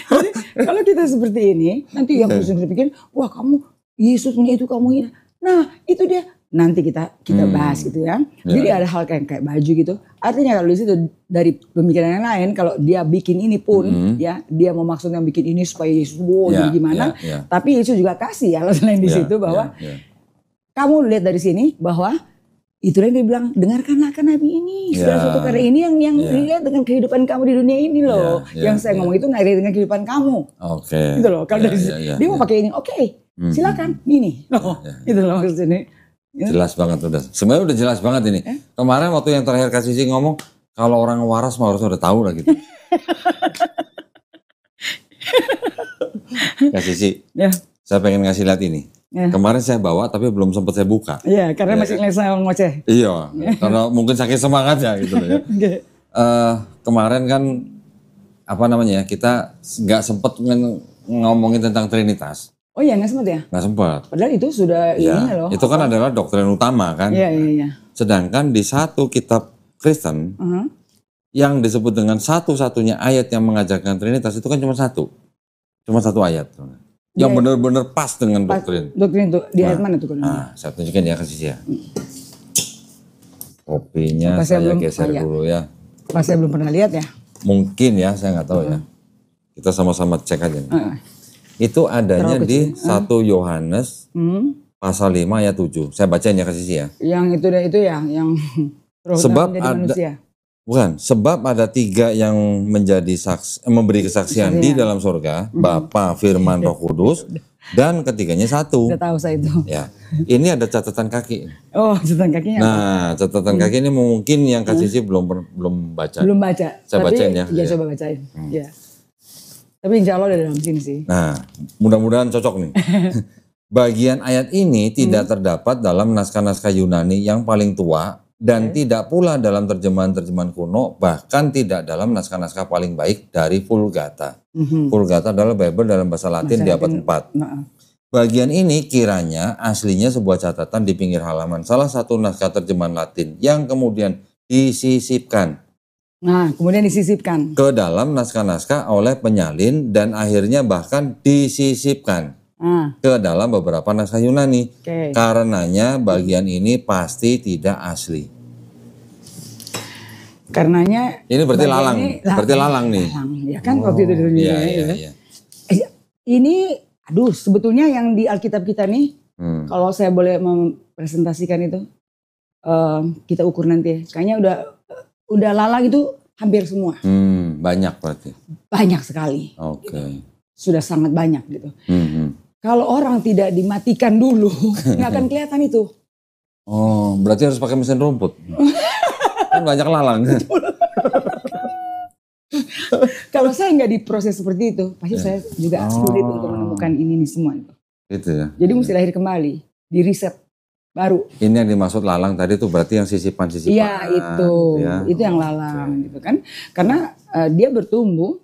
Jadi, kalau kita seperti ini, nanti yang Kristen pikir, wah kamu Yesus punya itu kamu ini. Nah itu dia. Nanti kita bahas gitu ya. Jadi ada hal kayak baju gitu. Artinya kalau di situ dari pemikiran yang lain, kalau dia bikin ini pun ya, dia mau maksudnya bikin ini supaya Yesus jadi gimana. Tapi Yesus juga kasih alasan lain di situ bahwa kamu lihat dari sini bahwa itulah yang dia bilang, dengarkanlah kan nabi ini. Segala sesuatu karya ini yang dilihat dengan kehidupan kamu di dunia ini loh. Yang saya ngomong itu nggak ada dengan kehidupan kamu. Gitu loh. Kalau dari dia mau pakai ini, silakan ini. Itu loh maksudnya. Jelas banget udah. Sebenarnya udah jelas banget ini. Kemarin waktu yang terakhir Kak Sisi ngomong, kalau orang waras mah harusnya udah tahu lah gitu. Kak Sisi, saya pengen ngasih lihat ini. Kemarin saya bawa tapi belum sempat saya buka. Iya, karena masih ngeliat sama ngoceh. Iya, karena mungkin saking semangatnya gitu ya. Kemarin kan apa namanya, kita nggak sempat ngomongin tentang Trinitas. Oh iya, nggak sempat ya? Nggak sempat. Padahal itu sudah ininya loh. Itu kan adalah doktrin utama kan. Iya. Sedangkan di satu kitab Kristen yang disebut dengan satu-satunya ayat yang mengajarkan Trinitas itu kan cuma satu ayat. Yang benar-benar pas dengan doktrin. Doktrin itu di ayat mana tuh? Nah, saya tunjukin ya kasih ya. Kopinya saya geser dulu ya. Pas saya belum pernah lihat ya. Mungkin ya, saya nggak tahu ya. Kita sama-sama cek aja nih. Itu adanya di 1 Yohanes pasal 5 ayat 7. Saya bacain ya kasih ya. Yang itu ya, yang sebab ada manusia. Bukan, sebab ada 3 yang menjadi memberi kesaksian di dalam surga, Bapa, Firman, Roh Kudus, dan ketiganya satu. Udah tahu saya itu. Ya, ini ada catatan kaki. Oh, catatan kakinya. Nah, catatan kaki ini mungkin yang Kak Sisi belum baca. Belum baca. Saya bacain ya. Iya, coba bacain. Ya. Tapi insya Allah ada dalam sini sih. Nah, mudah-mudahan cocok nih. Bagian ayat ini tidak terdapat dalam naskah-naskah Yunani yang paling tua dan tidak pula dalam terjemahan-terjemahan kuno, bahkan tidak dalam naskah-naskah paling baik dari Vulgata. Vulgata adalah Bible dalam bahasa Latin di abad 4. Bagian ini kiranya aslinya sebuah catatan di pinggir halaman salah satu naskah terjemahan Latin yang kemudian disisipkan. Nah, kemudian disisipkan ke dalam naskah-naskah oleh penyalin dan akhirnya bahkan disisipkan ke dalam beberapa naskah Yunani. Karenanya bagian ini pasti tidak asli. Karenanya ini berarti lalang. Berarti lalang nih. Ya kan waktu itu dulu iya. Ini sebetulnya yang di Alkitab kita nih, kalau saya boleh mempresentasikan itu, kita ukur nanti. Kayaknya udah lalang itu hampir semua. Banyak berarti. Banyak sekali. Oke. Sudah sangat banyak gitu. Kalau orang tidak dimatikan dulu, nggak akan kelihatan itu. Oh, berarti harus pakai mesin rumput. Kan banyak lalang. Kalau saya nggak diproses seperti itu, pasti saya juga sulit untuk menemukan ini semua itu. Gitu ya. Jadi mesti lahir kembali, di riset baru. Ini yang dimaksud lalang tadi tuh berarti yang sisipan-sisipan. Iya itu yang lalang gitu kan. Karena dia bertumbuh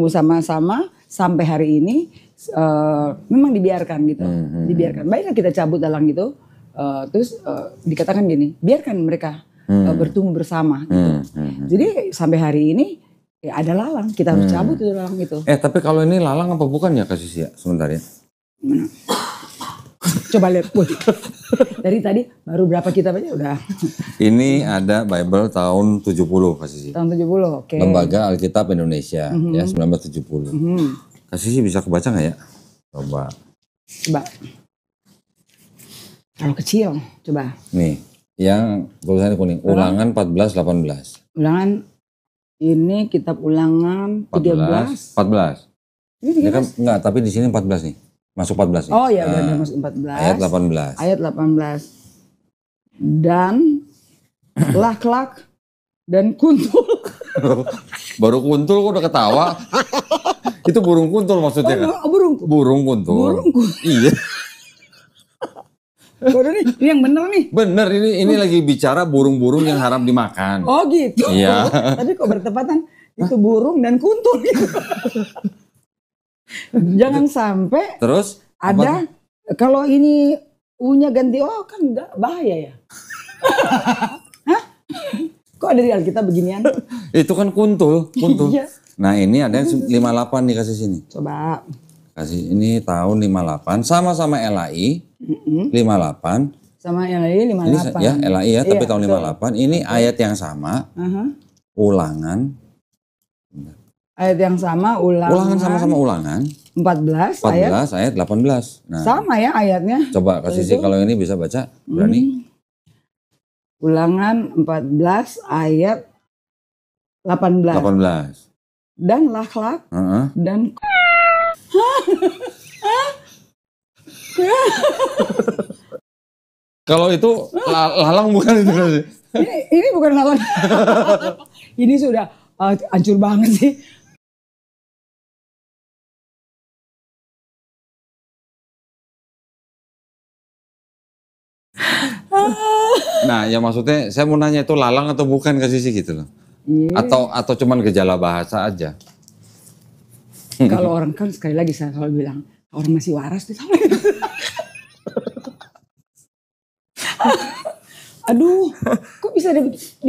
sama-sama sampai hari ini memang dibiarkan gitu, dibiarkan. Baiklah kita cabut dalang gitu, terus dikatakan gini, biarkan mereka bertumbuh bersama. Gitu. Jadi sampai hari ini ya ada lalang, kita harus cabut itu lalang itu. Tapi kalau ini lalang apa bukan ya Kak Sisi ya? Sebentar ya. Gimana? Coba lihat, dari tadi baru berapa kitab aja udah. Ini ada Bible tahun 70 Kak Sisi. Tahun 70, oke. Lembaga Alkitab Indonesia ya 1970. Kak Sisi bisa kebaca nggak ya? Coba. Kalau kecil, coba. Nih, yang tulisannya kuning. Ulangan 14-18. Ulangan ini kitab Ulangan 13. 14. Ini kan enggak, tapi di sini 14 nih. Masuk 14 nih. Oh iya, udah masuk 14. Ayat 18. Ayat 18. Dan lak-lak dan kuntul. Baru kuntul kok udah ketawa. Itu burung kuntul maksudnya kan? Burung kuntul. Iya. Ini yang bener nih. Bener, ini lagi bicara burung-burung yang haram dimakan. Oh gitu. Iya. Tapi kok bertepatan Itu burung dan kuntul. Jangan sampai terus ada kalau ini U-nya ganti O kan enggak bahaya ya. Hah? Kok ada di Alkitab beginian? Itu kan kuntul. Iya. Nah ini ada yang 58 dikasih sini. Coba. Kasih ini tahun 58 sama-sama LAI 58. Sama LAI 58. Ini ya LAI ya, tapi Iya, tahun betul. 58. Ini ayat yang sama. Ulangan. Ayat yang sama, ulangan sama-sama ulangan. 14 ayat 18. Nah, sama ya ayatnya. coba kasih sih kalau ini bisa baca, berani. Ulangan 14 ayat 18. 18. Dan lakhlak dan kalau itu lalang bukan itu sih. ini bukan lalang. Ini sudah hancur banget sih. Nah, ya maksudnya saya mau nanya itu lalang atau bukan kasih sih gitu loh. Atau cuman gejala bahasa aja. Kalau orang kan sekali lagi saya selalu bilang orang masih waras tuh sama. Aduh, kok bisa ada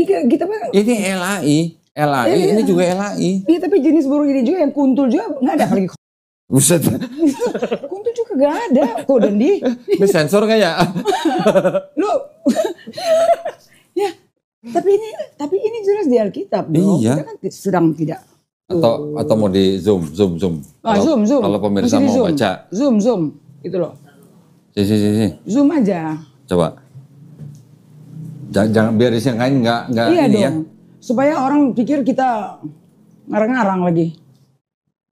kita mah? Ini LAI ini juga LAI. Iya, tapi jenis burung ini juga yang kuntul juga nggak ada apalagi. Buset. Kuntul juga nggak ada. Kok Dendi? Ini sensor kayak. Lu. Ya, tapi ini jelas di Alkitab dong. Iya. Kita kan sedang tidak. Atau mau di zoom. Zoom. Kalau pemirsa mau baca. Zoom. Itu loh. Sini. Zoom aja. Coba. Jangan biar disangkain nggak iya ini dong. ya. Supaya orang pikir kita ngarang-ngarang lagi.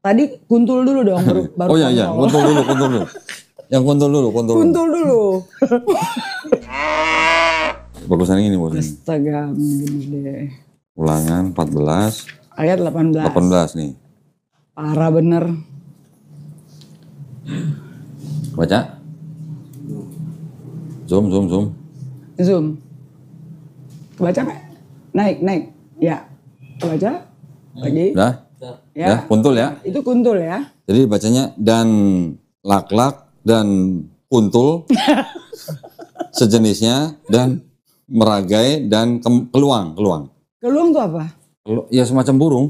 Tadi kuntul dulu dong baru. Oh iya, kuntul dulu. Yang kuntul dulu. Kuntul dulu. Bagusan ini bos. Astaga, begini deh. Ulangan 14 ayat 18. 18 nih. Parah bener. Baca. Zoom. Zoom. Kebaca nggak? Naik. Ya. Kebaca. Lagi. Udah? Ya, kuntul ya. Itu kuntul ya. Jadi bacanya dan laklak dan kuntul sejenisnya dan meragai dan keluang. Keluang tuh apa? Ya semacam burung.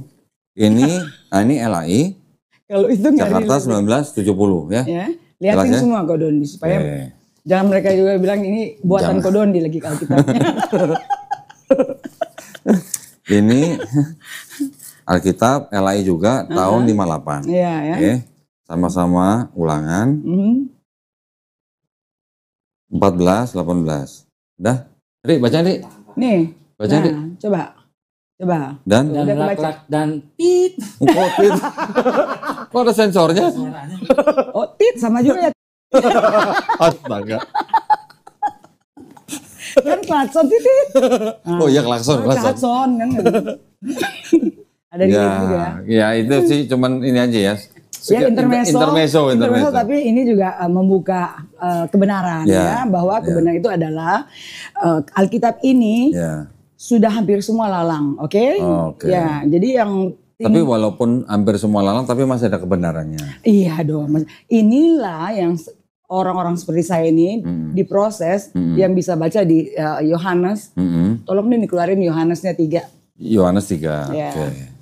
Ini LAI. Kalau itu Jakarta 1970 ya. Ya. Lihatin Jelas, semua Kodondi supaya jangan mereka juga bilang ini buatan Kodondi lagi kalau kita. Ini Alkitab LAI juga tahun 58. Iya ya. Oke. Sama-sama ulangan. 14, 18. Udah? Rik, baca Rik. Nih. Baca Rik. Coba. Dan laklak dan tit. Kok tit? Kok ada sensornya? Oh, tit sama juga ya. Astaga. Kan klakson titit. Oh iya klakson. Klakson kan. Ada di sini juga. Ya itu sih cuman ini aja ya. Ya intermezzo. Tapi ini juga membuka kebenaran ya bahwa kebenaran itu adalah Alkitab ini sudah hampir semua lalang, oke? Ya, jadi yang tapi walaupun hampir semua lalang tapi masih ada kebenarannya. Iya dong. Inilah yang orang-orang seperti saya ini diproses yang bisa baca di Yohanes. Tolong nih dikeluarin Yohanesnya 3. Yohanes 3. Ya. Oke.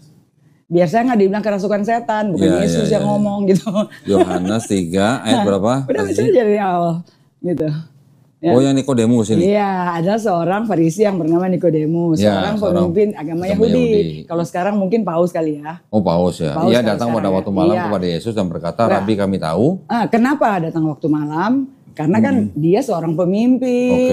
Biar saya nggak dibilang kerasukan setan, bukan Yesus yang ngomong gitu. Yohanes 3 ayat berapa? Udah baca aja dari awal gitu. Ya. Oh yang Nikodemus ini? Iya, ada seorang Farisi yang bernama Nikodemus, seorang pemimpin agama Yahudi. Kalau sekarang mungkin Paus kali ya. Oh Paus ya. Ia datang pada waktu malam kepada Yesus dan berkata, Rabi kami tahu. Kenapa datang waktu malam? Karena kan dia seorang pemimpin.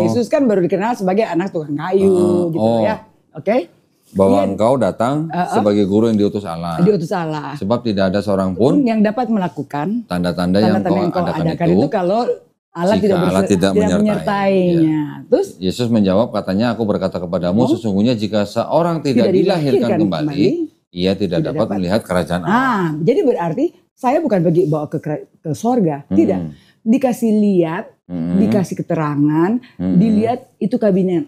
Yesus kan baru dikenal sebagai anak tukang kayu gitu ya. Oke. Bahwa engkau datang sebagai guru yang diutus Allah. Diutus Allah. Sebab tidak ada seorang pun yang dapat melakukan tanda-tanda yang kau adakan itu kalau Allah tidak menyertainya. Terus Yesus menjawab katanya, aku berkata kepadamu sesungguhnya jika seorang tidak dilahirkan kembali, ia tidak dapat melihat kerajaan Allah. Jadi berarti saya bukan bawa ke sorga, tidak. Dikasih lihat, dikasih keterangan, dilihat itu kabinet.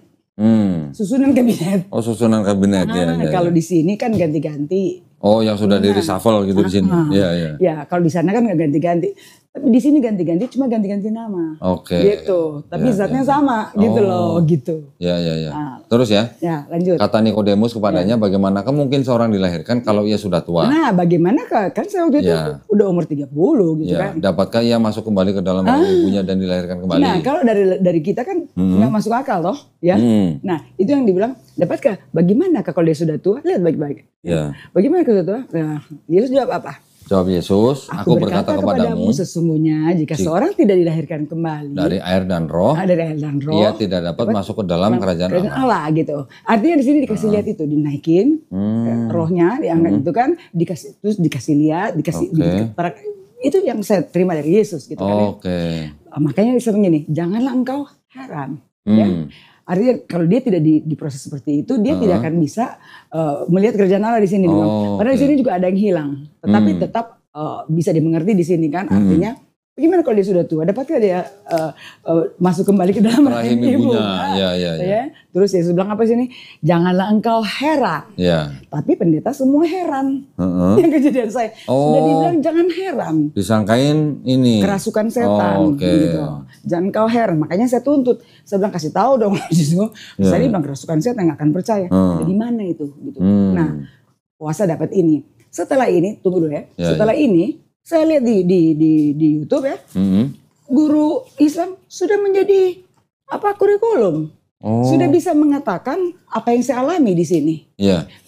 Susunan kabinet. Oh, susunan kabinet ya. Kalau di sini kan ganti-ganti. Oh, yang sudah di reshuffle gitu di sini. Iya, iya. Ya, kalau di sana kan nggak ganti-ganti. Tapi di sini ganti-ganti, cuma ganti-ganti nama. Oke. Gitu. Tapi zatnya sama, gitu loh, gitu. Ya, ya, ya. Terus ya? Ya, lanjut. Kata Nikodemus kepadanya, bagaimanakah mungkin seorang dilahirkan kalau ia sudah tua? Nah, bagaimanakah? Kan saya waktu itu udah umur 30 gitu kan. Dapatkah ia masuk kembali ke dalam rahim ibunya dan dilahirkan kembali? Nah, kalau dari kita kan nggak masuk akal toh, ya. Nah, itu yang dibilang, dapatkah? Bagaimanakah kalau dia sudah tua? Lihat baik-baik. Ya. Bagaimana kalau tua? Nah, Yesus jawab apa? Jawab Yesus, aku berkata kepadamu, sesungguhnya jika seorang tidak dilahirkan kembali dari air dan roh, ia tidak dapat masuk ke dalam kerajaan Allah gitu. Artinya di sini dikasih lihat itu, dinaikin rohnya, diangkat itu kan, dikasih lihat, itu yang saya terima dari Yesus gitu kan. Makanya sebenarnya nih, janganlah engkau heran. Ya. Artinya kalau dia tidak diproses seperti itu, dia tidak akan bisa melihat kerjaan Allah di sini. Padahal di sini juga ada yang hilang, tetapi tetap bisa dimengerti di sini kan. Artinya, bagaimana kalau dia sudah tua? Dapatkah dia masuk kembali ke dalam rahim ibunya? Ya. Terus Yesus bilang apa sini? Janganlah engkau heran. Tapi pendeta semua heran. Yang kejadian saya sudah dibilang jangan heran. Disangkain ini kerasukan setan. Gitu. Jangan kau heran. Makanya saya tuntut. Saya bilang kasih tahu dong. Saya bilang kerasukan setan nggak akan percaya. Di mana itu? Gitu. Nah, puasa dapat ini. Setelah ini, tunggu dulu ya. Setelah ini, saya lihat di YouTube ya, guru Islam sudah menjadi kurikulum, sudah bisa mengatakan apa yang saya alami di sini.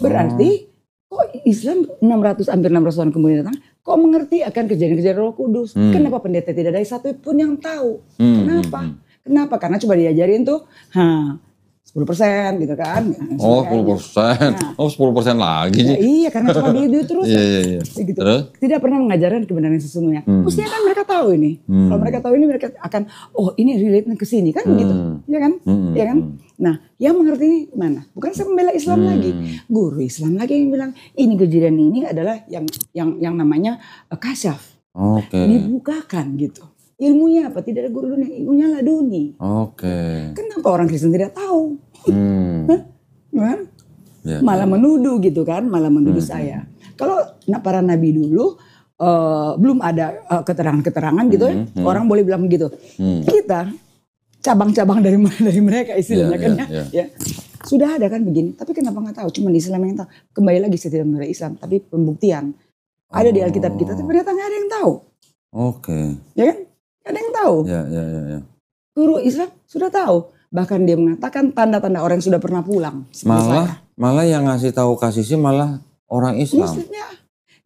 Berarti kok Islam hampir 600 tahun kemudian datang, kok mengerti akan kejadian-kejadian Roh Kudus? Kenapa pendeta tidak ada satu pun yang tahu? Kenapa? Karena coba diajarin tuh, 10% gitu kan. 10%. Oh 10% lagi. Ya, iya karena cuma duit terus. Gitu. Terus? Tidak pernah mengajarkan kebenaran yang sesungguhnya. Mestinya kan mereka tahu ini. Kalau mereka tahu ini mereka akan, ini relate ke sini kan gitu. Iya kan? Iya kan? Nah yang mengerti ini mana? Bukan saya membela Islam lagi. Guru Islam lagi yang bilang ini kejadian ini adalah yang namanya kasyaf. Dibukakan gitu. Ilmunya apa? Tidak ada guru dunia, ilmunya laduni. Kenapa orang Kristen tidak tahu? Malah menuduh gitu kan, malah menuduh saya. Kalau para nabi dulu belum ada keterangan-keterangan gitu ya, orang boleh bilang begitu. Kita cabang-cabang dari mereka istilahnya kan ya. Sudah ada kan begini, tapi kenapa nggak tahu? Cuma di Islam yang tahu. Kembali lagi saya tidak membela Islam, tapi pembuktian ada di Alkitab kita, tapi ternyata nggak ada yang tahu. Ya kan? Ada yang tahu. Guru Islam sudah tahu. Bahkan dia mengatakan tanda-tanda orang yang sudah pernah pulang. Malah yang ngasih tahu kasisi malah orang Islam.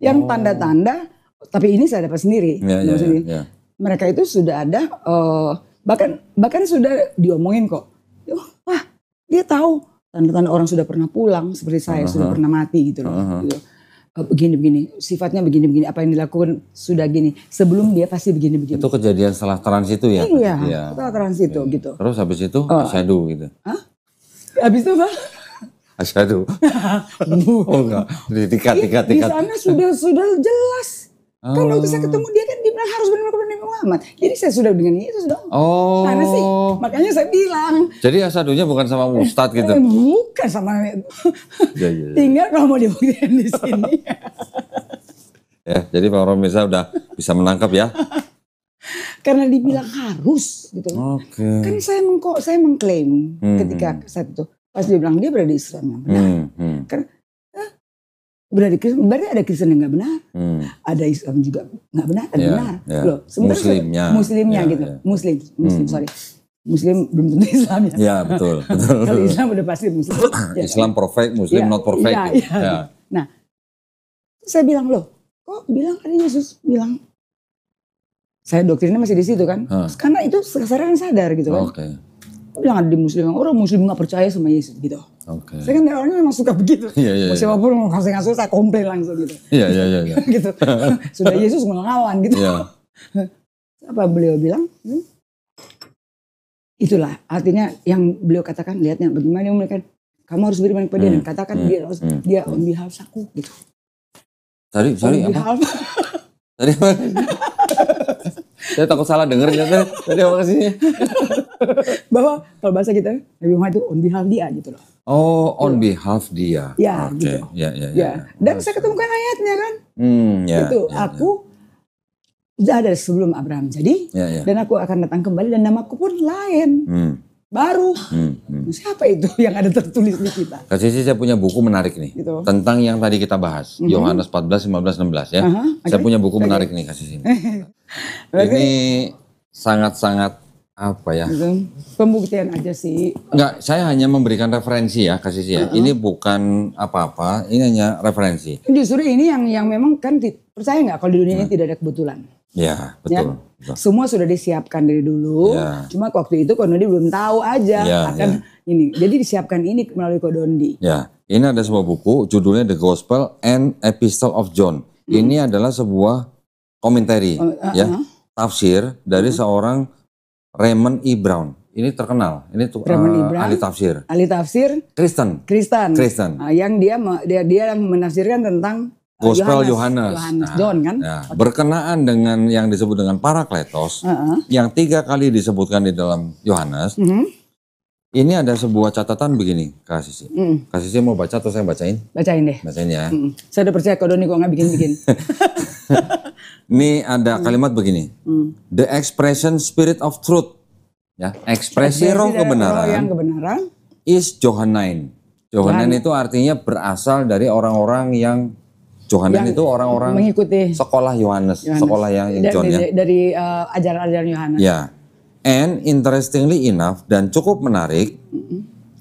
Yang tanda-tanda, tapi ini saya dapat sendiri. Mereka itu sudah ada, bahkan sudah diomongin kok. Wah, dia tahu tanda-tanda orang sudah pernah pulang seperti saya sudah pernah mati gitu loh. Begini-begini, sifatnya begini-begini, apa yang dilakukan sudah gini. Sebelum dia pasti begini-begini. Itu kejadian setelah trans itu ya? Iya, setelah trans itu gitu. Terus habis itu asyhadu gitu? Habis itu apa? Asyhadu. Enggak, tiga. Di sana sudah jelas. Kan waktu saya ketemu dia kan dia bilang harus benar-benar kepada Nabi Muhammad. Jadi saya sudah dengan Yesus dong. Mana sih? Makanya saya bilang. Jadi asyadunya bukan sama Ustadz gitu? Bukan sama. Tinggal kalau mau dibuktikan di sini. Jadi Pak Romisa udah bisa menangkap ya? Karena dibilang harus gitu. Kan saya mengklaim ketika saat itu. Pas dia bilang dia berada di Islam yang benar. Karena berarti ada Kristen yang nggak benar, ada Islam juga nggak benar, ada benar. Loh, Muslimnya gitu, Muslim belum tentu Islam ya. Ya betul. Kalau Islam udah pasti Muslim. Islam perfect, Muslim not perfect. Nah, saya bilang loh, kok bilang ada Yesus bilang, saya doktrinnya masih di situ kan, karena itu kesadaran sadar gitu kan. Bilang ada di Muslim, orang Muslim nggak percaya sama Yesus gitu. Saya kan orangnya memang suka begitu. Siapapun mau kasih ngasih saya komplain langsung gitu. Gitu. Sudah Yesus melawan gitu. Apa beliau bilang? Itulah artinya yang beliau katakan. Lihatnya bagaimana yang mereka. Kamu harus beriman kepada dia dan katakan dia on behalf aku gitu. Sorry apa? Tadi apa? Saya takut salah dengernya tadi apa sih? Bahwa kalau bahasa kita Nabi Muhammad itu on behalf dia gitu loh. Oh, on behalf dia. Ya, Oke. gitu. Ya. Dan saya ketemukan ayatnya kan. Itu aku udah ada sebelum Abraham jadi, dan aku akan datang kembali dan namaku pun lain. Baru. Siapa itu yang ada tertulis di kita? Kak Sisi, saya punya buku menarik nih. Gitu. Tentang yang tadi kita bahas. Yohanes 14, 15, 16 ya. Saya punya buku menarik nih Kak Sisi. Ini sangat-sangat apa ya? Gitu. Pembuktian aja sih. Enggak, saya hanya memberikan referensi ya Kak Sisi ya. Ini bukan apa-apa, ini hanya referensi. Justru ini yang memang kan percaya nggak kalau di dunia ini tidak ada kebetulan. Ya, betul. Ya? Semua sudah disiapkan dari dulu. Cuma waktu itu Kodondi belum tahu aja akan ini. Jadi disiapkan ini melalui Kodondi. Ya, ini ada sebuah buku judulnya The Gospel and Epistle of John. Ini adalah sebuah komentari tafsir dari seorang Raymond E. Brown. Ini terkenal. Ini tuh ahli tafsir. Ahli tafsir Kristen. Yang dia yang menafsirkan tentang Gospel Yohanes. John kan. Berkenaan dengan yang disebut dengan Parakletos, yang 3 kali disebutkan di dalam Yohanes. Ini ada sebuah catatan begini, Kak Sisi. Kak Sisi mau baca atau saya bacain? Bacain deh. Bacain ya. Saya udah percaya Kodondi kok nggak bikin-bikin. Ini ada kalimat begini. The expression spirit of truth. Ya, ekspresi roh kebenaran is Johannine. Johannine itu artinya berasal dari orang-orang yang Johannine itu orang-orang mengikuti sekolah Yohanes, sekolah yang John ya. Dari ajaran-ajaran Yohanes. Ya. And interestingly enough dan cukup menarik,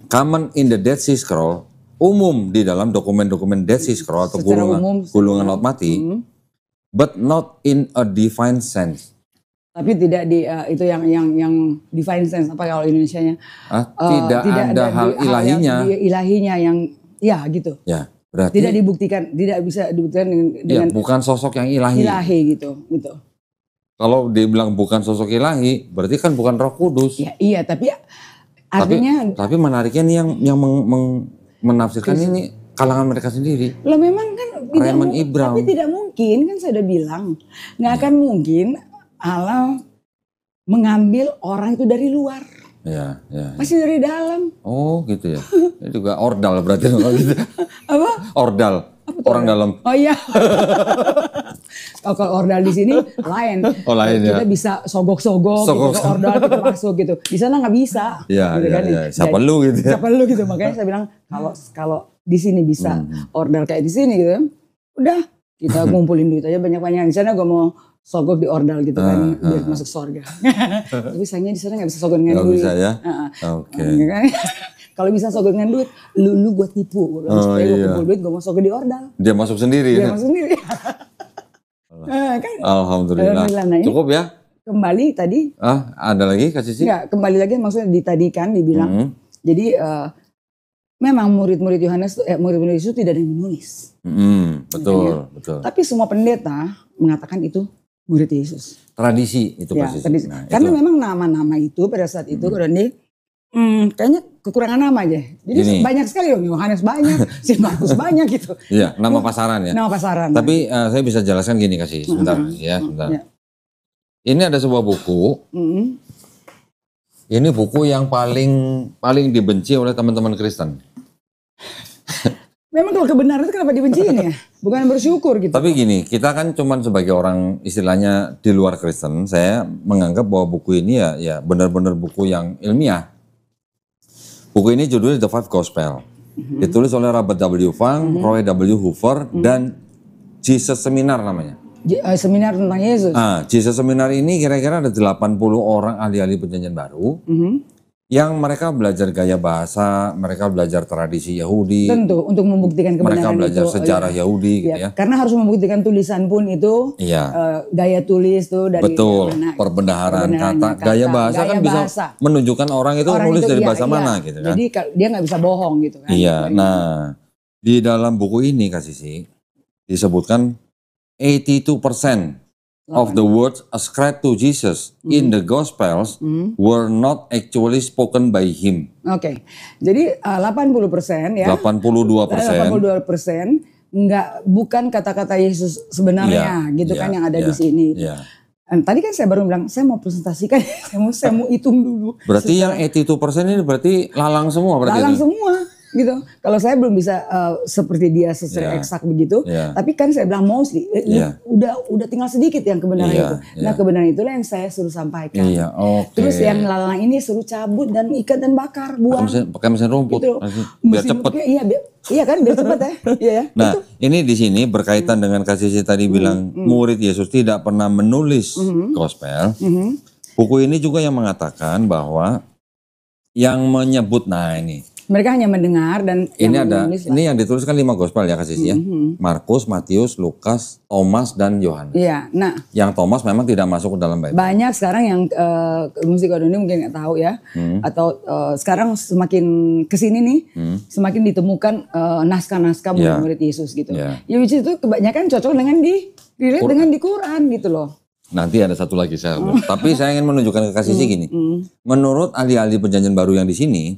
common in the Dead Sea Scroll, umum di dalam dokumen-dokumen Dead Sea Scroll atau gulungan laut mati, but not in a divine sense. Tapi tidak di itu yang divine sense apa kalau Indonesianya? Tidak ada hal ilahinya. Ilahinya yang ya gitu. Ya. Berarti tidak dibuktikan, tidak bisa dibuktikan dengan bukan sosok yang ilahi. Ilahi gitu. Kalau dibilang bukan sosok ilahi, berarti kan bukan Roh Kudus. Ya, iya, tapi artinya. Tapi menariknya nih yang menafsirkan ini kalangan mereka sendiri. Loh memang kan Raymond E. Brown. Tapi tidak mungkin kan saya udah bilang, nggak akan mungkin Allah mengambil orang itu dari luar. Ya. Masih dari dalam. Oh gitu ya. Ini juga ordal berarti kalau gitu. Apa? Ordal. Orang dalam. Oh iya. Kalau ordal di sini lain. Oh lain ya. Kita bisa sogok-sogok gitu, ordal kita masuk gitu. Di sana nggak bisa. Iya. Gitu kan? Siapa lu gitu ya. Siapa lu gitu. Makanya saya bilang kalau di sini bisa ordal kayak di sini gitu. Udah kita ngumpulin duit aja banyak-banyak. Di sana gue mau sogok di ordal gitu kan biar masuk surga. Tapi sayangnya di sana nggak bisa sogok dengan duit. Nggak bisa ya. Oke. Kalau bisa sogok dengan duit, lu gue tipu. Supaya gue kumpul duit, gue mau sogok di ordal. Dia masuk sendiri. Dia masuk sendiri. Kan? Alhamdulillah. Cukup ya? Kembali tadi. Ada lagi Kak Sisi? Enggak, kembali lagi maksudnya ditadikan dibilang. Jadi memang murid-murid Yohanes, murid-murid Yesus tidak ada yang menulis. Betul. Tapi semua pendeta mengatakan itu murid Yesus. Tradisi itu ya, pasti. Karena memang nama-nama itu pada saat itu kayaknya kekurangan nama aja. Jadi banyak sekali Yohanes banyak, si Markus banyak gitu. Iya, nama pasaran ya. Nama pasaran. Tapi saya bisa jelaskan gini Kasih, sebentar sebentar. Ya. Ini ada sebuah buku. Ini buku yang paling dibenci oleh teman-teman Kristen. Memang kalau kebenaran itu kenapa dibenciin ya? Bukan bersyukur gitu. Tapi gini, kita kan cuman sebagai orang istilahnya di luar Kristen, saya menganggap bahwa buku ini ya benar-benar buku yang ilmiah. Buku ini judulnya The Five Gospel. Ditulis oleh Robert W. Funk, Roy W. Hoover, dan Jesus Seminar namanya. Seminar tentang Yesus. Jesus Seminar ini kira-kira ada 80 orang ahli-ahli perjanjian baru. Yang mereka belajar gaya bahasa, mereka belajar tradisi Yahudi. Tentu, untuk membuktikan kebenaran itu. Mereka belajar sejarah Yahudi gitu ya. Karena harus membuktikan tulisan pun itu, gaya tulis tuh dari. Betul, perbendaharaan kata, gaya bahasa kan bisa menunjukkan orang itu nulis dari bahasa mana gitu kan. Jadi dia nggak bisa bohong gitu kan. Iya, nah di dalam buku ini Kak Sisi disebutkan 82% of the words ascribed to Jesus in the Gospels were not actually spoken by him. Oke, jadi 80% ya. 82%. Bukan kata-kata Yesus sebenarnya gitu kan yang ada di sini. Tadi kan saya baru bilang saya mau presentasikan, saya mau hitung dulu. Berarti yang 82% ini berarti lalang semua berarti. Lalang itu? semua gitu. Kalau saya belum bisa seperti dia secara eksak begitu, tapi kan saya bilang mostly udah tinggal sedikit yang kebenaran itu. Nah kebenaran itulah yang saya suruh sampaikan. Terus yang lalang ini suruh cabut dan ikat dan bakar, buang. Pakai mesin rumput gitu. Biar cepat. Iya kan biar cepat ya. Iya. Nah ini di sini berkaitan dengan Kak Sisi tadi bilang murid Yesus tidak pernah menulis gospel. Buku ini juga yang mengatakan bahwa yang menyebut mereka hanya mendengar dan ini yang dituliskan 5 gospel ya Kak Sisi ya. Markus, Matius, Lukas, Thomas dan Yohanes. Iya. Nah, yang Thomas memang tidak masuk ke dalam Bible. Banyak sekarang yang musik ini mungkin nggak tahu ya. Atau sekarang semakin kesini nih, semakin ditemukan naskah-naskah murid-murid Yesus gitu. Ya itu kebanyakan cocok dengan di Quran gitu loh. Nanti ada satu lagi tapi saya ingin menunjukkan ke Kak Sisi gini. Menurut ahli-ahli perjanjian baru yang di sini,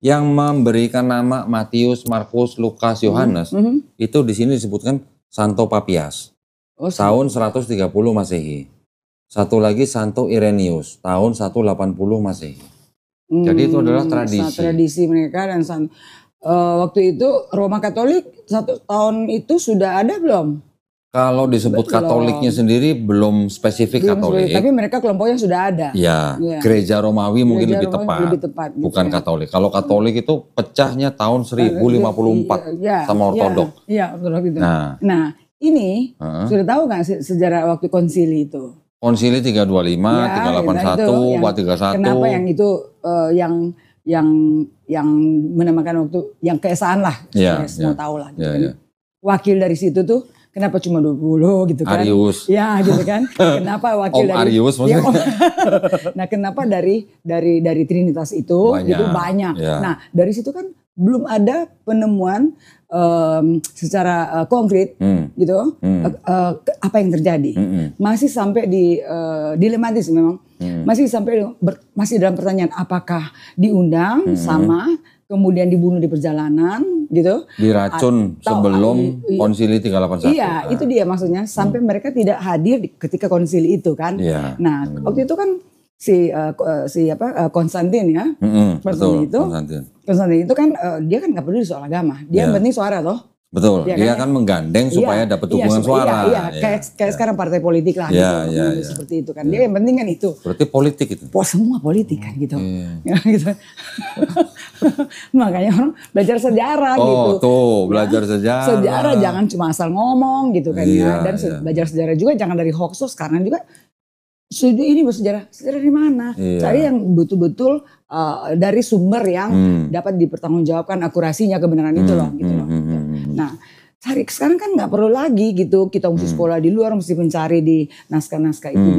yang memberikan nama Matius, Markus, Lukas, Yohanes, itu di sini disebutkan Santo Papias, tahun 130 Masehi. Satu lagi Santo Irenaeus, tahun 180 Masehi. Jadi itu adalah tradisi mereka dan waktu itu Roma Katolik 1 tahun itu sudah ada belum? Kalau disebut Katoliknya sendiri belum spesifik Katolik. Tapi mereka kelompoknya sudah ada. Ya, Gereja Romawi mungkin lebih tepat. Gitu bukan Katolik. Kalau Katolik itu pecahnya tahun 1054 sama Ortodok. Iya, Ortodok itu. Nah, ini sudah tahu kan sejarah waktu konsili itu? Konsili 325, 381, 431. Kenapa yang itu yang menamakan waktu yang keesaan lah. Semua tahu lah. Gitu. Wakil dari situ tuh kenapa cuma 20 gitu kan? Arius. Ya gitu kan. Kenapa wakil dari Arius maksudnya? Nah kenapa dari Trinitas itu banyak. Nah dari situ kan belum ada penemuan secara konkret gitu apa yang terjadi. Masih sampai di dilematis memang. Masih dalam pertanyaan apakah diundang sama kemudian dibunuh di perjalanan gitu. Diracun sebelum konsili 381. Iya, itu dia maksudnya sampai mereka tidak hadir ketika konsili itu kan. Nah, waktu itu kan Konstantin ya. Betul, Konstantin itu kan dia kan nggak peduli soal agama. Dia yang penting suara toh. Betul, dia kan menggandeng supaya dapat dukungan suara. Kayak sekarang partai politik lah gitu. Seperti itu kan. Dia yang penting kan itu. Berarti politik itu? Semua politik kan gitu. Gitu. Makanya orang belajar sejarah gitu. Belajar sejarah. Sejarah jangan cuma asal ngomong gitu kan ya. Dan belajar sejarah juga jangan dari hoax karena juga ini bersejarah dari mana? Cari yang betul-betul dari sumber yang dapat dipertanggungjawabkan akurasinya kebenaran itu loh gitu loh. Nah, sekarang kan nggak perlu lagi gitu kita mesti sekolah di luar, mesti mencari di naskah-naskah itu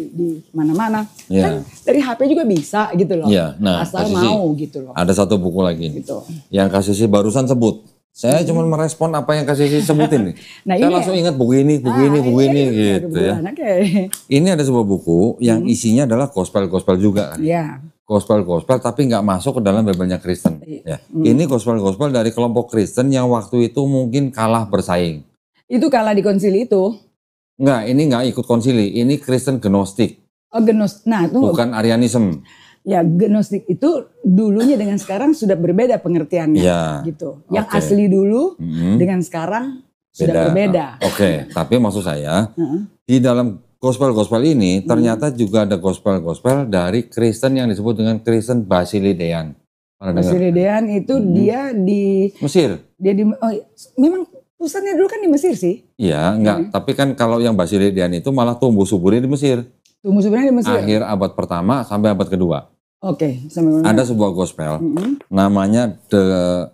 di mana-mana. Kan dari HP juga bisa gitu loh. Nah, asal mau gitu loh. Ada satu buku lagi gitu. Yang Kak Sisi barusan sebut. Saya cuma merespon apa yang Kak Sisi sebutin nih. Saya langsung ingat buku ini gitu ya. Ini ada sebuah buku yang isinya adalah gospel-gospel juga kan. Gospel-gospel tapi nggak masuk ke dalam Bible-nya Kristen. Ini gospel-gospel dari kelompok Kristen yang waktu itu mungkin kalah bersaing. Itu kalah di konsili itu? Enggak, ini nggak ikut konsili. Ini Kristen Gnostik. Nah, itu bukan Arianism. Ya, Gnostik itu dulunya dengan sekarang sudah berbeda pengertiannya gitu. Yang asli dulu dengan sekarang sudah berbeda. Tapi maksud saya di dalam gospel-gospel ini ternyata juga ada gospel-gospel dari Kristen yang disebut dengan Kristen Basilidean. Basilidean itu dia di Mesir. Dia memang pusatnya dulu kan di Mesir sih. Iya, enggak. Tapi kan kalau yang Basilidean itu malah tumbuh suburnya di Mesir. Tumbuh suburnya di Mesir. Akhir abad pertama sampai abad kedua. Ada sebuah gospel namanya the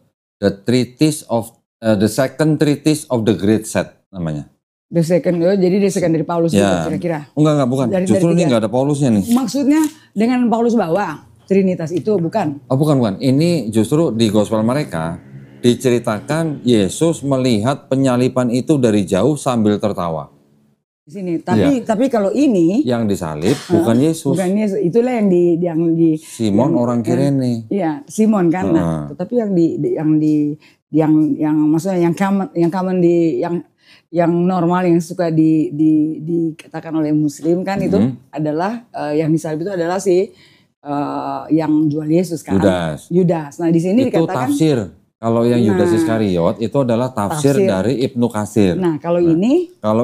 second treatise of the great set namanya. Jadi the second dari Paulus gitu kira-kira. Enggak bukan. Justru ini enggak ada Paulusnya nih. Maksudnya dengan Paulus bawa Trinitas itu bukan? Bukan. Ini justru di gospel mereka diceritakan Yesus melihat penyalipan itu dari jauh sambil tertawa. Di sini. Tapi kalau ini yang disalib bukan Yesus. Bukan Yesus. Itulah yang di Simon orang Kirene. Iya, Simon kan. Nah, tetapi yang maksudnya yang common yang normal yang suka dikatakan oleh Muslim kan itu adalah yang disalib itu adalah yang jual Yesus kan. Yudas. Nah di sini itu dikatakan tafsir. Kalau yang Yudas Iskariot itu adalah tafsir dari Ibnu Katsir. Nah kalau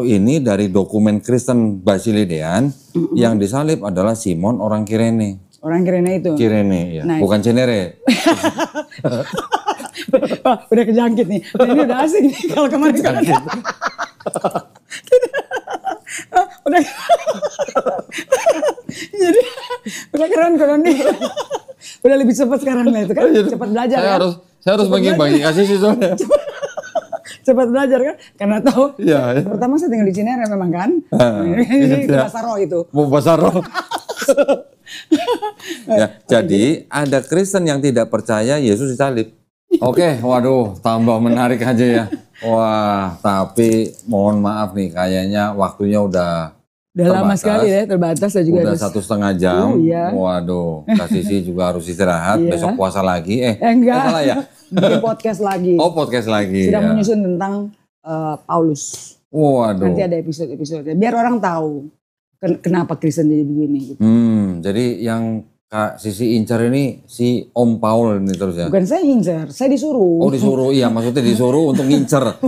ini dari dokumen Kristen Basilidean yang disalib adalah Simon orang Kirene. Orang Kirene itu. Kirene ya, bukan Cenere. Udah kejangkit nih. Nah, ini udah asing nih kalau kemarin kan. Udah. Jadi udah keren nih. Udah lebih cepat sekarang lah itu kan. Cepat belajar Saya harus bagi-bagi kasih sih soalnya. Cepat belajar kan. Karena tahu. Ya. Pertama saya tinggal di Cinere memang kan. Ini Basaro itu. Basaro. Ya, jadi ada Kristen yang tidak percaya Yesus disalib. Oke, waduh, tambah menarik aja ya. Wah, tapi mohon maaf nih, kayaknya waktunya udah lama sekali ya, terbatas. Saya juga udah 1,5 jam. Iya. Waduh, Kak Sisi juga harus istirahat. Besok puasa lagi. Enggak. Salah ya? Bikin podcast lagi. Oh, podcast lagi. Sedang menyusun tentang Paulus. Waduh. Nanti ada episode-episode. Biar orang tahu kenapa Kristen jadi begini. Gitu. Jadi yang Kak Sisi incar ini si Om Paul ini terus ya? Bukan saya ngincar, saya disuruh. Oh disuruh, iya maksudnya disuruh untuk ngincer.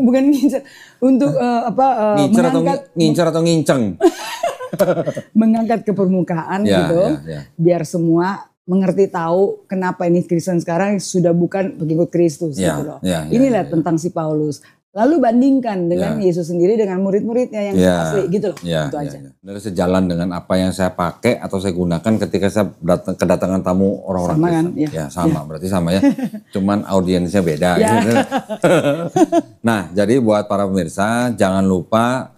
Bukan ngincer, untuk ngincer atau nginceng? Mengangkat ke permukaan gitu, biar semua mengerti tahu kenapa ini Kristen sekarang sudah bukan pengikut Kristus gitu loh. Inilah tentang si Paulus. Lalu bandingkan dengan Yesus sendiri dengan murid-muridnya yang asli gitu loh. Itu aja. Dari sejalan dengan apa yang saya pakai atau saya gunakan ketika saya kedatangan tamu orang-orang sama Kristen. Kan? Ya sama, berarti sama ya. Cuman audiensnya beda. Gitu. Nah, jadi buat para pemirsa jangan lupa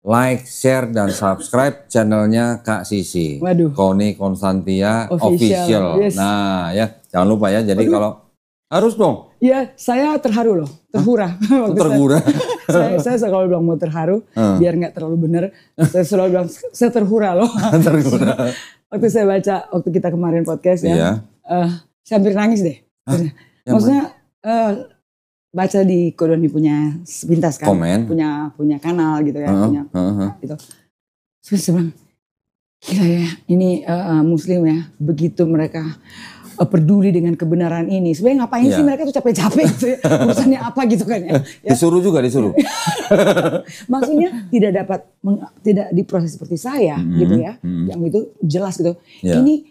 like, share, dan subscribe channelnya Kak Sisi. Waduh. Koni Konstantia Official. Yes. Nah ya, jangan lupa ya. Jadi kalau harus dong. Ya, saya terharu loh, terhura. Terhura. saya selalu bilang mau terharu, biar nggak terlalu benar. Saya selalu bilang saya terhura loh. Terhura. Waktu saya baca, waktu kita kemarin podcast saya hampir nangis deh. Maksudnya baca di Kodoni punya sepintas kan, punya kanal gitu ya, gitu. Terus saya bilang, gila ya, ini Muslim ya, begitu mereka peduli dengan kebenaran ini. Sebenarnya ngapain sih mereka tuh capek-capek gitu ya. Urusannya apa gitu kan ya. Disuruh. Maksudnya tidak diproses seperti saya gitu ya. Yang itu jelas gitu. Ini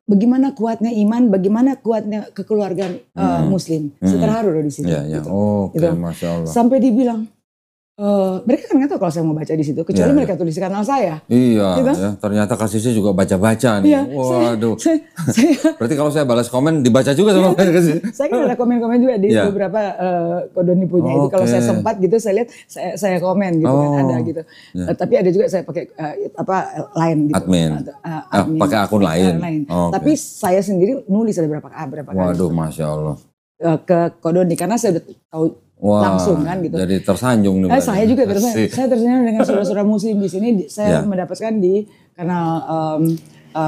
bagaimana kuatnya iman, bagaimana kuatnya kekeluargaan Muslim. Terharu loh di sini. Gitu. Oke, Masya Allah. Sampai dibilang, mereka kan nggak tahu kalau saya mau baca di situ, kecuali mereka tulis di kanal saya. Iya, ya, ternyata Kak Sisi juga baca-baca nih. Waduh. Berarti kalau saya balas komen dibaca juga sama Kak Sisi. Saya kan ada komen-komen juga di beberapa Kodoni punya itu. Kalau saya sempat gitu, saya lihat saya komen gitu kan ada gitu. Tapi ada juga saya pakai lain gitu. Admin. Pakai akun lain. Tapi saya sendiri nulis ada berapa kali. Waduh, Masya Allah. Ke Kodoni karena saya udah tahu. Langsung kan gitu. Jadi tersanjung nih. Saya juga tersanjung. Saya tersanjung dengan saudara-saudara Muslim di sini. Saya mendapatkan di kanal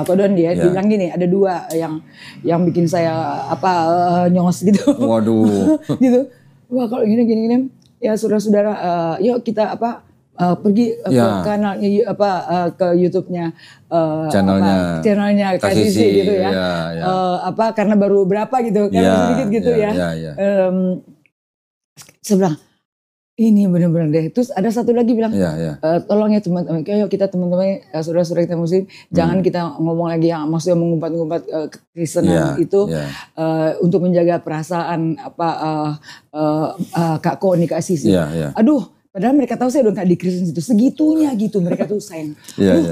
Kodon dia bilang gini, ada dua yang bikin saya nyongos gitu. Waduh. Gitu. Wah kalau gini ya saudara-saudara, yuk kita pergi ke kanal ke YouTube-nya channelnya Kak Sisi gitu ya. Karena baru berapa gitu, karena sedikit gitu ya. Saya bilang ini benar-benar deh. Terus ada satu lagi bilang, tolong ya teman-teman, kayak kita teman-teman saudara-saudara kita Muslim, jangan kita ngomong lagi yang maksudnya mengumpat-ngumpat Kristenan itu untuk menjaga perasaan Kak Koni Kak Sisi. Aduh, padahal mereka tahu saya udah nggak di Kristen itu segitunya gitu, mereka tuh sayang.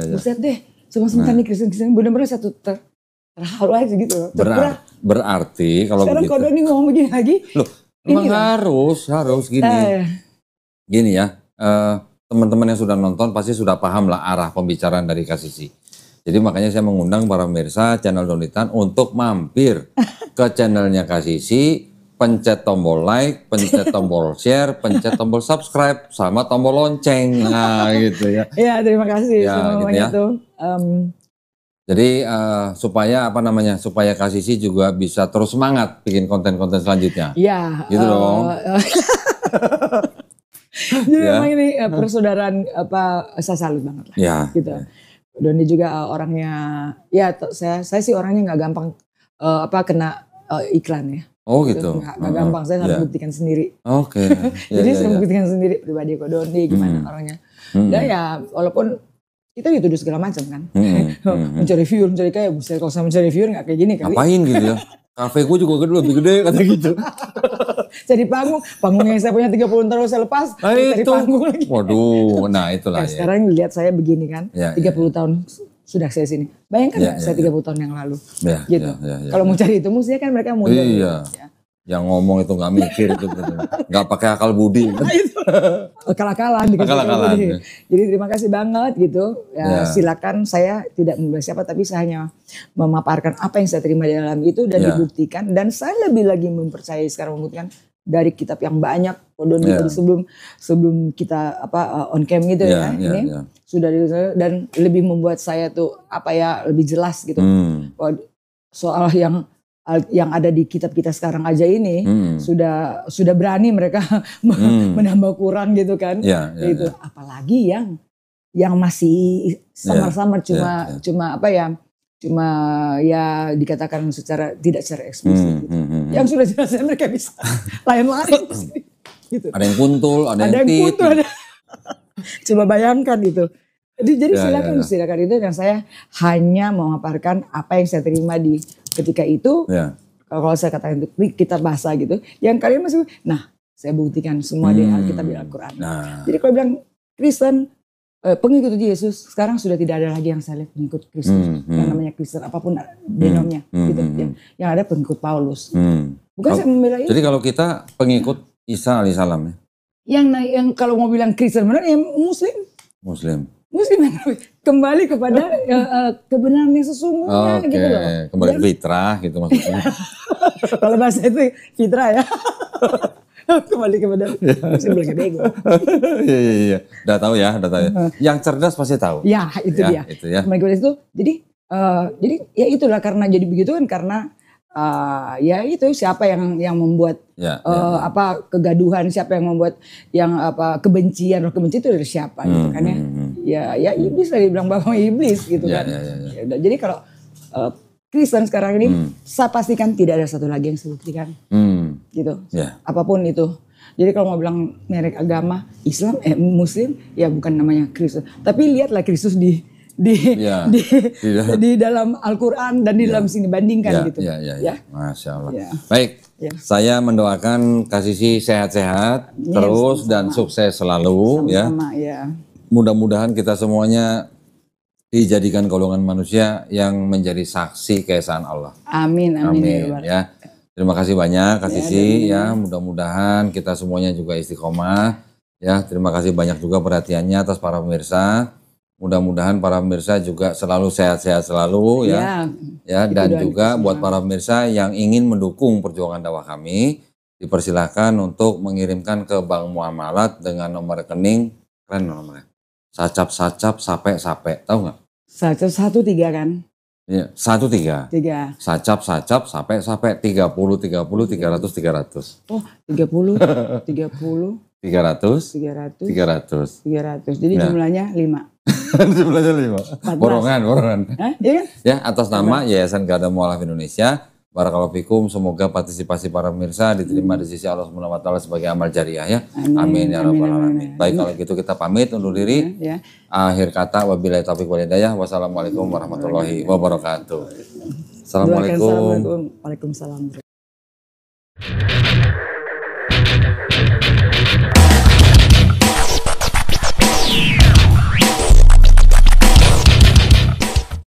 Buset deh, sementara nih Kristen benar-benar satu terhalu aja gitu. Berarti kalau sekarang begitu. Sekarang Kodoni ngomong begini lagi. Loh, memang harus gini. Gini ya, teman-teman yang sudah nonton pasti sudah paham lah arah pembicaraan dari Kak Sisi. Jadi makanya saya mengundang para pemirsa channel Donitan untuk mampir ke channelnya Kak Sisi, pencet tombol like, pencet tombol share, pencet tombol subscribe, sama tombol lonceng. Nah gitu ya. Iya terima kasih ya, semuanya gitu ya. tuh. Jadi supaya apa namanya, supaya Kak Sisi juga bisa terus semangat bikin konten-konten selanjutnya. Iya. Gitu dong. Jadi memang ini persaudaraan saya salut banget lah. Ya. Gitu. Doni juga orangnya, ya saya sih orangnya nggak gampang kena iklan ya. Oh gitu. Nggak gampang, saya harus buktikan sendiri. Oke. Jadi saya buktikan sendiri pribadi kok Doni gimana orangnya. Dan ya walaupun kita dituduh segala macam kan. Mencari viewer, mencari kayak buset kalau saya mencari viewer nggak kayak gini kali. Ngapain gitu ya? Kafe gue juga lebih gede kata gitu. Jadi panggung yang saya punya 30 tahun saya lepas, cari panggung lagi. Waduh, nah itulah ya. Sekarang lihat saya begini kan, 30 tahun sudah saya sini. Bayangkan saya 30 tahun yang lalu. Gitu. Kalau mau cari itu musuhnya kan mereka muda. Iya. Yang ngomong itu nggak mikir itu, nggak pakai akal budi. Akal-akalan. Jadi terima kasih banget gitu. Ya, silakan, saya tidak membela siapa, tapi saya hanya memaparkan apa yang saya terima di dalam itu dan dibuktikan. Dan saya lebih lagi mempercayai sekarang membuktikan dari kitab yang banyak. Sebelum kita on cam gitu sudah dan lebih membuat saya tuh lebih jelas gitu. Soal yang ada di kitab kita sekarang aja ini sudah berani mereka menambah kurang gitu kan. Gitu. Apalagi yang masih samar-samar cuma dikatakan tidak secara eksplisit gitu. Yang sudah jelas mereka bisa lain-lain gitu. Ada yang kuntul, ada yang tit. Coba bayangkan itu. Jadi silakan itu, dan saya hanya memaparkan apa yang saya terima di ketika itu. Kalau saya katakan itu kita bahasa gitu, yang kalian masih, saya buktikan semua di Alkitab di Al-Quran. Jadi kalau bilang Kristen, pengikut Yesus, sekarang sudah tidak ada lagi yang saya lihat pengikut Kristus, yang namanya Kristen apapun denomnya, gitu. Yang ada pengikut Paulus. Bukan saya membela itu. Jadi kalau kita pengikut Isa alaihissalam ya? Yang kalau mau bilang Kristen benar, ya Muslim kembali kepada kebenaran yang sesungguhnya gitu loh. Kembali ke fitrah gitu maksudnya. Kalau bahasa itu fitrah ya. Kembali kepada Muslim lagi bego. Iya. Udah tahu ya. Yang cerdas pasti tahu. Ya, itu dia. Itu ya. Kembali kepada itu. Jadi ya itulah karena jadi begitu kan karena ya itu siapa yang membuat kegaduhan, siapa yang membuat kebencian itu dari siapa gitu kan ya iblis lah dibilang bahwa iblis gitu kan. Jadi kalau Kristen sekarang ini saya pastikan tidak ada satu lagi yang saya buktikan gitu apapun itu. Jadi kalau mau bilang merek agama Islam Muslim ya bukan namanya Kristen, tapi lihatlah Kristus di dalam Al-Quran dan di dalam sini bandingkan gitu. Masya Allah. Baik, saya mendoakan Kak Sisi sehat-sehat terus dan sukses selalu. Mudah-mudahan kita semuanya dijadikan golongan manusia yang menjadi saksi keesaan Allah. Amin. Ya. Terima kasih banyak Kak Sisi ya. Mudah-mudahan kita semuanya juga istiqomah. Ya, terima kasih banyak juga perhatiannya atas para pemirsa. Mudah-mudahan para pemirsa juga selalu sehat-sehat selalu ya dan juga buat para pemirsa yang ingin mendukung perjuangan dakwah kami, dipersilahkan untuk mengirimkan ke Bank Muamalat dengan nomor rekening, keren nomornya, Sacap Sape, tahu nggak? Sacap 13 kan? Iya, 13. Sacap Sape 30 300. Oh 30 300. Jadi jumlahnya 5. Jumlahnya 5. Borongan. Iya kan? Ya, atas nama Yayasan Garda Mualaf Indonesia. Barakallahu fikum, semoga partisipasi para pemirsa diterima di sisi Allah Subhanahu wa taala sebagai amal jariah ya. Amin ya rabbal alamin. Baik, kalau gitu kita pamit undur diri. Akhir kata wabillahi taufiq wal hidayah. Wassalamualaikum warahmatullahi wabarakatuh. Assalamualaikum. Waalaikumsalam.